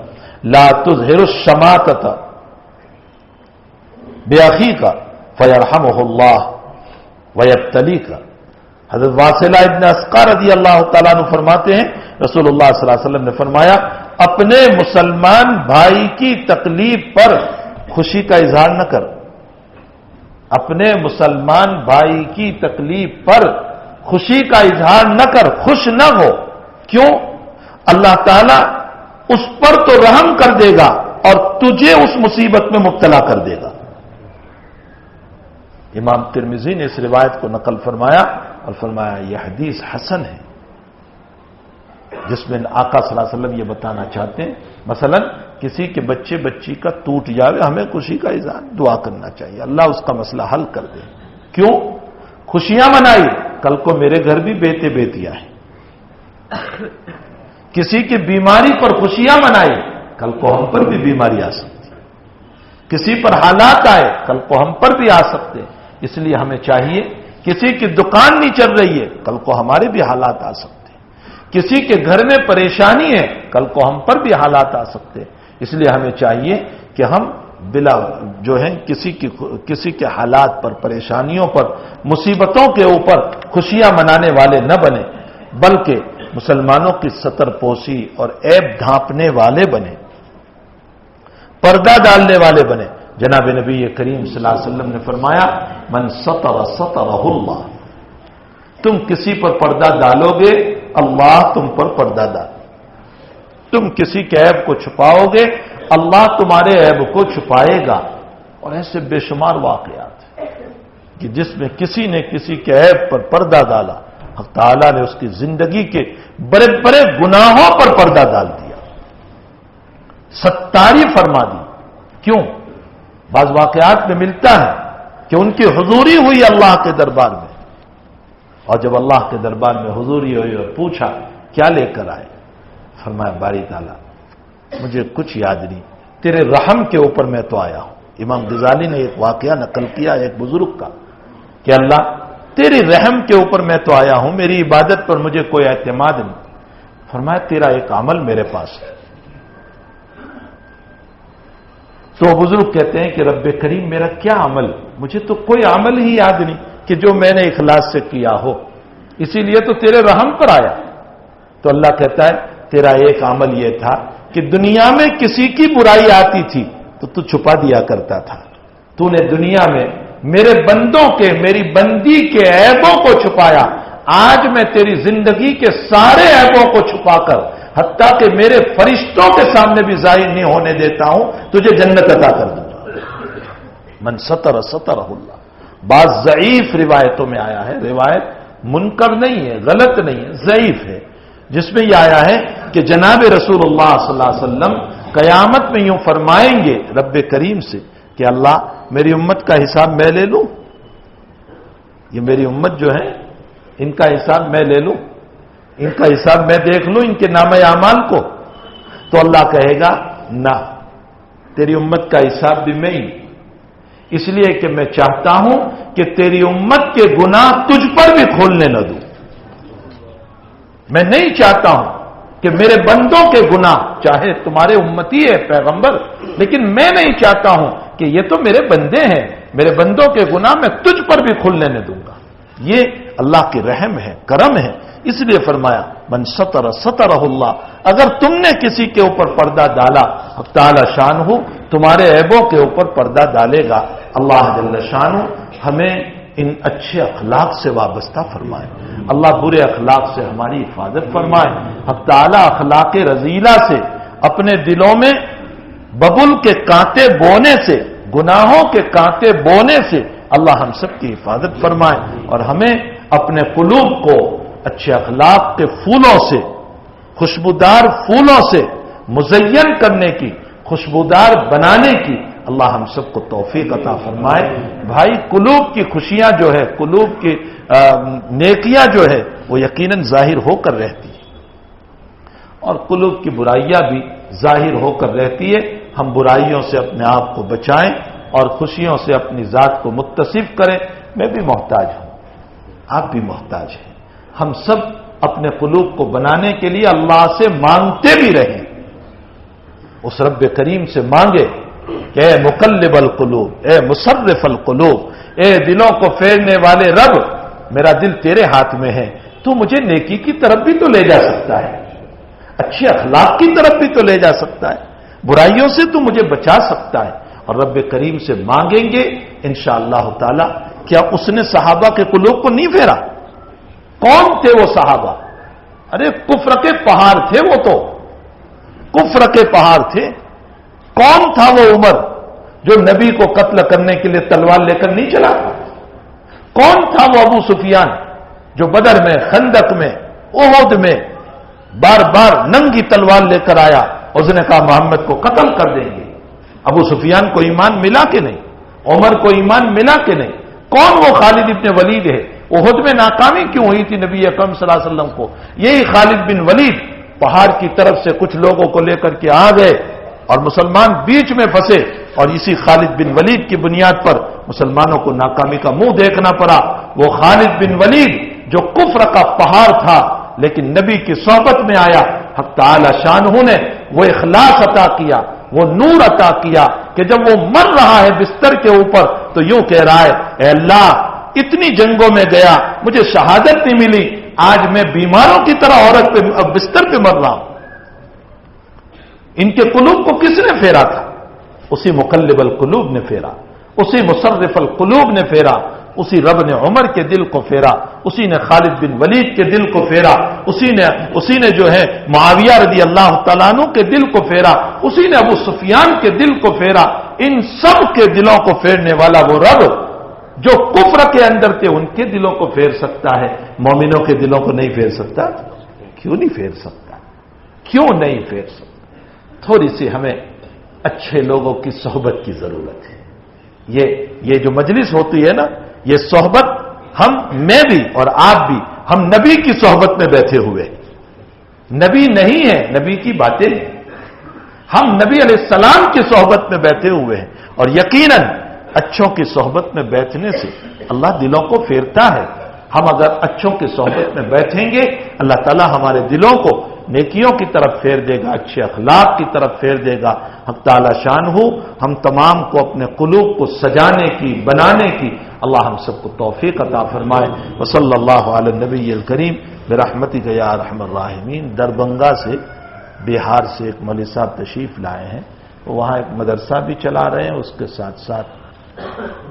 لا تظہر الشماتۃ بأخیک فیرحمہ اللہ ویبتلیک۔ حضرت واصلہ ابن اسقع رضی اللہ تعالیٰ عنہ فرماتے ہیں رسول اللہ صلی اللہ علیہ وسلم نے فرمایا اپنے مسلمان بھائی کی تکلیف پر خوشی کا اظہار نہ کر، اپنے مسلمان بھائی کی تکلیف پر خوشی کا اظہار نہ کر، خوش نہ ہو۔ کیوں؟ اللہ تعالیٰ اس پر تو رحم کر دے گا اور تجھے اس مصیبت میں مبتلا کر دے گا۔ امام ترمذی نے اس روایت کو نقل فرمایا اور فرمایا یہ حدیث حسن ہے، جس میں آقا صلی اللہ علیہ وسلم یہ بتانا چاہتے ہیں مثلا کسی کے بچے بچی کا ٹوٹ جاوے، ہمیں خوشی کا اظہار دعا کرنا چاہیے اللہ اس کا مسئلہ حل کر دے۔ کیوں؟ خوشیاں منائی، کل کو میرے گھر بھی بیٹے بیٹیاں ہیں۔ کسی کی بیماری پر خوشیاں منائی، کل کو ہم پر بھی بیماری آ سکتی، کسی پر حالات آئے کل کو ہم پر بھی آ سکتے، اس لیے ہمیں چاہیے کسی کی دکان نہیں چل رہی ہے کل کو ہمارے بھی حالات آ سکتے، کسی کے گھر میں پریشانی ہے کل کو ہم پر بھی حالات آ سکتے، اس لیے ہمیں چاہیے کہ ہم بلا جو ہے کسی کے حالات پر، پریشانیوں پر، مصیبتوں کے اوپر خوشیاں منانے والے نہ بنے، بلکہ مسلمانوں کی ستر پوشی اور عیب ڈھانپنے والے بنے، پردہ ڈالنے والے بنے۔ جناب نبی کریم صلی اللہ علیہ وسلم نے فرمایا من ستر سترہ اللہ، تم کسی پر پردہ ڈالو گے اللہ تم پر پردہ ڈال، تم کسی کے عیب کو چھپاؤ گے اللہ تمہارے عیب کو چھپائے گا۔ اور ایسے بے شمار واقعات ہیں کہ جس میں کسی نے کسی کے عیب پر پردہ ڈالا، حق تعالیٰ نے اس کی زندگی کے بڑے بڑے گناہوں پر پردہ ڈال دیا، ستاری فرما دی۔ کیوں؟ بعض واقعات میں ملتا ہے کہ ان کی حضوری ہوئی اللہ کے دربار میں، اور جب اللہ کے دربار میں حضوری ہوئی اور پوچھا کیا لے کر آئے، فرمایا باری تعالیٰ مجھے کچھ یاد نہیں، تیرے رحم کے اوپر میں تو آیا ہوں۔ امام غزالی نے ایک واقعہ نقل کیا ایک بزرگ کا کہ اللہ تیری رحم کے اوپر میں تو آیا ہوں، میری عبادت پر مجھے کوئی اعتماد نہیں۔ فرمایا تیرا ایک عمل میرے پاس ہے۔ تو بزرگ کہتے ہیں کہ رب کریم میرا کیا عمل، مجھے تو کوئی عمل ہی یاد نہیں کہ جو میں نے اخلاص سے کیا ہو، اسی لیے تو تیرے رحم پر آیا۔ تو اللہ کہتا ہے تیرا ایک عمل یہ تھا کہ دنیا میں کسی کی برائی آتی تھی تو چھپا دیا کرتا تھا، تو نے دنیا میں میرے بندوں کے، میری بندی کے عیبوں کو چھپایا، آج میں تیری زندگی کے سارے عیبوں کو چھپا کر حتیٰ کہ میرے فرشتوں کے سامنے بھی ظاہر نہیں ہونے دیتا ہوں، تجھے جنت عطا کر دوں گا۔ من ستر سترہ اللہ۔ بعض ضعیف روایتوں میں آیا ہے، روایت منکر نہیں ہے، غلط نہیں ہے، ضعیف ہے، جس میں یہ آیا ہے کہ جناب رسول اللہ صلی اللہ علیہ وسلم قیامت میں یوں فرمائیں گے رب کریم سے کہ اللہ میری امت کا حساب میں لے لوں، یہ میری امت جو ہے ان کا حساب میں لے لوں، ان کا حساب میں دیکھ لوں، ان کے نام اعمال کو۔ تو اللہ کہے گا نہ، تیری امت کا حساب بھی میں ہی، اس لیے کہ میں چاہتا ہوں کہ تیری امت کے گناہ تجھ پر بھی کھولنے نہ دوں۔ میں نہیں چاہتا ہوں کہ میرے بندوں کے گناہ، چاہے تمہارے امتی ہے پیغمبر، لیکن میں نہیں چاہتا ہوں کہ یہ تو میرے بندے ہیں، میرے بندوں کے گناہ میں تجھ پر بھی کھلنے نہ دوں گا۔ یہ اللہ کی رحم ہے، کرم ہے، اس لیے فرمایا من ستر سترہ اللہ۔ اگر تم نے کسی کے اوپر پردہ ڈالا، حق تعالی شان ہو تمہارے عیبوں کے اوپر پردہ ڈالے گا۔ اللہ جل شان ہمیں ان اچھے اخلاق سے وابستہ فرمائے، اللہ برے اخلاق سے ہماری حفاظت فرمائے۔ حق تعالی اخلاق رذیلہ سے اپنے دلوں میں ببل کے کانٹے بونے سے، گناہوں کے کانٹے بونے سے اللہ ہم سب کی حفاظت فرمائے، اور ہمیں اپنے قلوب کو اچھے اخلاق کے پھولوں سے، خوشبودار پھولوں سے مزین کرنے کی، خوشبودار بنانے کی اللہ ہم سب کو توفیق عطا فرمائے۔ بھائی قلوب کی خوشیاں جو ہے، قلوب کی نیکیاں جو ہے وہ یقیناً ظاہر ہو کر رہتی ہے، اور قلوب کی برائیاں بھی ظاہر ہو کر رہتی ہے۔ ہم برائیوں سے اپنے آپ کو بچائیں اور خوشیوں سے اپنی ذات کو متصف کریں۔ میں بھی محتاج ہوں، آپ بھی محتاج ہیں، ہم سب اپنے قلوب کو بنانے کے لیے اللہ سے مانگتے بھی رہیں، اس رب کریم سے مانگے کہ اے مقلب القلوب، اے مصرف القلوب، اے دلوں کو پھیرنے والے رب، میرا دل تیرے ہاتھ میں ہے، تو مجھے نیکی کی طرف بھی تو لے جا سکتا ہے، اچھے اخلاق کی طرف بھی تو لے جا سکتا ہے، برائیوں سے تو مجھے بچا سکتا ہے۔ اور رب کریم سے مانگیں گے انشاءاللہ تعالی۔ کیا اس نے صحابہ کے قلوب کو نہیں پھیرا؟ کون تھے وہ صحابہ؟ ارے کفر کے پہاڑ تھے، وہ تو کفر کے پہاڑ تھے۔ کون تھا وہ عمر جو نبی کو قتل کرنے کے لیے تلوار لے کر نہیں چلا تھا؟ کون تھا وہ ابو سفیان جو بدر میں، خندق میں، احد میں بار بار ننگی تلوار لے کر آیا؟ اس نے کہا محمد کو قتل کر دیں گے۔ ابو سفیان کو ایمان ملا کہ نہیں؟ عمر کو ایمان ملا کہ نہیں؟ کون وہ خالد ابن ولید ہے؟ احد میں ناکامی کیوں ہوئی تھی نبی اکرم صلی اللہ علیہ وسلم کو؟ یہی خالد بن ولید پہاڑ کی طرف سے کچھ لوگوں کو لے کر کے آ گئے اور مسلمان بیچ میں پھنسے، اور اسی خالد بن ولید کی بنیاد پر مسلمانوں کو ناکامی کا منہ دیکھنا پڑا۔ وہ خالد بن ولید جو کفر کا پہاڑ تھا لیکن نبی کی صحبت میں آیا، حق تعالی شانہ نے وہ اخلاص عطا کیا، وہ نور عطا کیا کہ جب وہ مر رہا ہے بستر کے اوپر تو یوں کہہ رہا ہے اے اللہ اتنی جنگوں میں گیا مجھے شہادت نہیں ملی، آج میں بیماروں کی طرح عورت پہ بستر پہ مر رہا ہوں۔ ان کے قلوب کو کس نے پھیرا تھا؟ اسی مقلب القلوب نے پھیرا، اسی مصرف القلوب نے پھیرا، اسی رب نے عمر کے دل کو پھیرا، اسی نے خالد بن ولید کے دل کو پھیرا، اسی نے جو ہے معاویہ رضی اللہ تعالیٰ عنہ کے دل کو پھیرا، اسی نے ابو سفیان کے دل کو پھیرا۔ ان سب کے دلوں کو پھیرنے والا وہ رب جو کفر کے اندر تھے ان کے دلوں کو پھیر سکتا ہے، مومنوں کے دلوں کو نہیں پھیر سکتا؟ کیوں نہیں پھیر سکتا؟ کیوں نہیں پھیر سکتا؟ تھوڑی سی ہمیں اچھے لوگوں کی صحبت کی ضرورت ہے۔ یہ جو مجلس ہوتی ہے نا، یہ صحبت میں بھی اور آپ بھی، ہم نبی کی صحبت میں بیٹھے ہوئے، نبی نہیں ہے، نبی کی باتیں ہیں، ہم نبی علیہ السلام کی صحبت میں بیٹھے ہوئے ہیں، اور یقیناً اچھوں کی صحبت میں بیٹھنے سے اللہ دلوں کو پھیرتا ہے۔ ہم اگر اچھوں کی صحبت میں بیٹھیں گے اللہ تعالیٰ ہمارے دلوں کو نیکیوں کی طرف پھیر دے گا، اچھے اخلاق کی طرف پھیر دے گا۔ حق تعالی شان ہو ہم تمام کو اپنے قلوب کو سجانے کی، بنانے کی اللہ ہم سب کو توفیق عطا فرمائے۔ وصلی اللہ علی النبی الکریم برحمتک یا ارحم الراحمین۔ دربنگا سے، بہار سے ایک مولوی صاحب تشریف لائے ہیں، وہاں ایک مدرسہ بھی چلا رہے ہیں، اس کے ساتھ ساتھ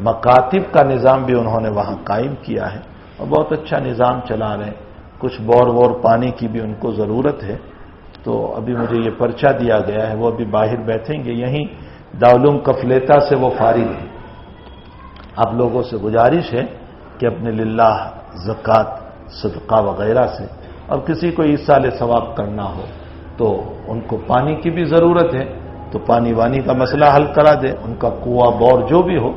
مکاتب کا نظام بھی انہوں نے وہاں قائم کیا ہے، اور بہت اچھا نظام چلا رہے ہیں۔ کچھ بور پانی کی بھی ان کو ضرورت ہے، تو ابھی مجھے یہ پرچہ دیا گیا ہے، وہ ابھی باہر بیٹھیں گے، یہیں دارالعلوم کفلیتا سے وہ فارغ ہیں۔ آپ لوگوں سے گزارش ہے کہ اپنے للہ زکوٰۃ، صدقہ وغیرہ سے، اور کسی کو ایصال ثواب کرنا ہو تو ان کو پانی کی بھی ضرورت ہے، تو پانی وانی کا مسئلہ حل کرا دے، ان کا کنواں بور جو بھی ہو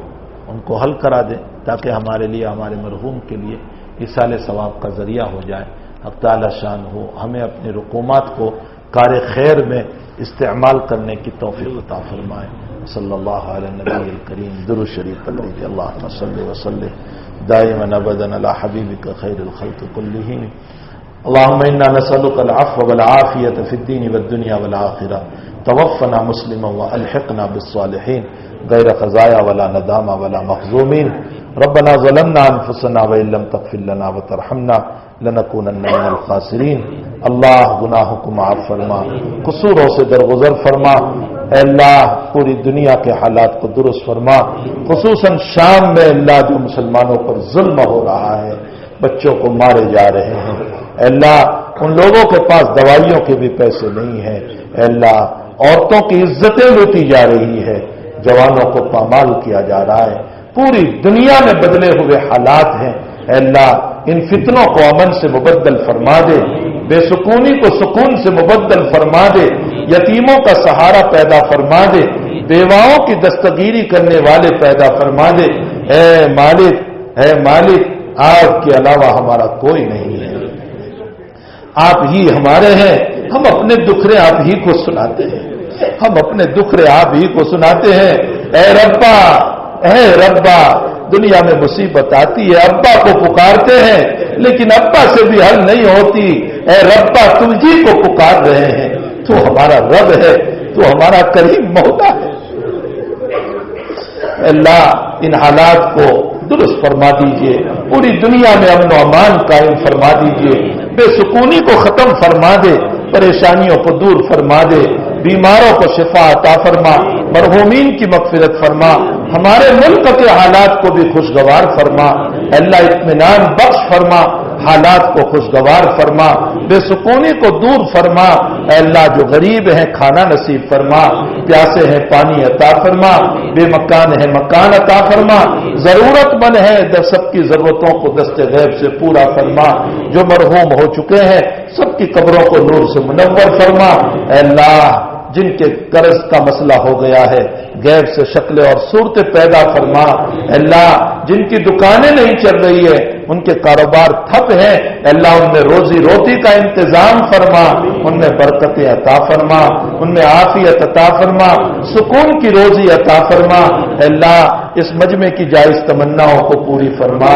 ان کو حل کرا دے، تاکہ ہمارے لیے، ہمارے مرحوم کے لیے ایصال ثواب کا ذریعہ ہو جائے۔ حق تعالی شان ہو ہمیں اپنی رقومات کو کار خیر میں استعمال کرنے کی توفیق عطا فرمائے۔ صلی اللہ علیہ نبی الکریم۔ درود شریف پڑھ لیجیے۔ اللہم صلی وسلم دائما ابدا علی حبیبک خیر الخلق کلہم۔ اللہم انا نسألک العفو والعافیۃ فی الدین والدنیا والآخرہ، توفنا مسلما والحقنا بالصالحین، غیر خزایا ولا ندامہ ولا مخزومین۔ ربنا ظلمنا انفسنا وان لم تغفر لنا وترحمنا لنکونن من الخاسرین۔ اللہ گناہوں کو معاف فرما، قصوروں سے درگزر فرما، اے اللہ پوری دنیا کے حالات کو درست فرما، خصوصاً شام میں اللہ جو مسلمانوں پر ظلم ہو رہا ہے، بچوں کو مارے جا رہے ہیں، اے اللہ ان لوگوں کے پاس دوائیوں کے بھی پیسے نہیں ہیں، اے اللہ عورتوں کی عزتیں لوٹی جا رہی ہے، جوانوں کو پامال کیا جا رہا ہے، پوری دنیا میں بدلے ہوئے حالات ہیں، اے اللہ ان فتنوں کو امن سے مبدل فرما دے، بے سکونی کو سکون سے مبدل فرما دے، یتیموں کا سہارا پیدا فرما دے، بیواؤں کی دستگیری کرنے والے پیدا فرما دے۔ اے مالک آپ کے علاوہ ہمارا کوئی نہیں ہے، آپ ہی ہمارے ہیں، ہم اپنے دکھرے آپ ہی کو سناتے ہیں، ہم اپنے دکھرے آپ ہی کو سناتے ہیں۔ اے ربا دنیا میں مصیبت آتی ہے، ابا کو پکارتے ہیں لیکن ابا سے بھی حل نہیں ہوتی۔ اے ربا تجھی کو پکار رہے ہیں، تو ہمارا رب ہے، تو ہمارا کریم مولا ہے۔ اللہ ان حالات کو درست فرما دیجئے، پوری دنیا میں امن و امان قائم فرما دیجئے، بے سکونی کو ختم فرما دے، پریشانیوں کو دور فرما دے، بیماروں کو شفا عطا فرما، مرحومین کی مغفرت فرما، ہمارے ملک کے حالات کو بھی خوشگوار فرما۔ اللہ اطمینان بخش فرما، حالات کو خوشگوار فرما، بے سکونی کو دور فرما۔ اے اللہ جو غریب ہیں کھانا نصیب فرما، پیاسے ہیں پانی عطا فرما، بے مکان ہے مکان عطا فرما، ضرورت مند ہے سب کی ضرورتوں کو دست غیب سے پورا فرما، جو مرحوم ہو چکے ہیں سب کی قبروں کو نور سے منور فرما۔ اے اللہ جن کے قرض کا مسئلہ ہو گیا ہے غیب سے شکلیں اور صورتیں پیدا فرما۔ اللہ جن کی دکانیں نہیں چل رہی ہے، ان کے کاروبار ٹھپ ہیں، اللہ ان میں روزی روٹی کا انتظام فرما، ان میں برکتیں عطا فرما، ان میں عافیت عطا فرما، سکون کی روزی عطا فرما۔ اللہ اس مجمع کی جائز تمناؤں کو پوری فرما،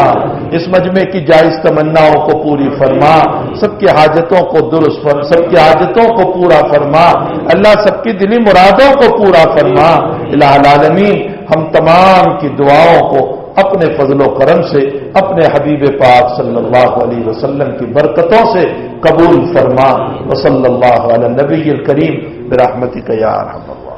اس مجمع کی جائز تمناؤں کو پوری فرما، سب کی حاجتوں کو درست فرما، سب کی حاجتوں کو پورا فرما۔ اللہ سب کی دلی مرادوں کو پورا فرما۔ الہ العالمین ہم تمام کی دعاؤں کو اپنے فضل و کرم سے اپنے حبیب پاک صلی اللہ علیہ وسلم کی برکتوں سے قبول فرما۔ وصلی اللہ علی النبی الکریم برحمتک یا ارحم الراحمین۔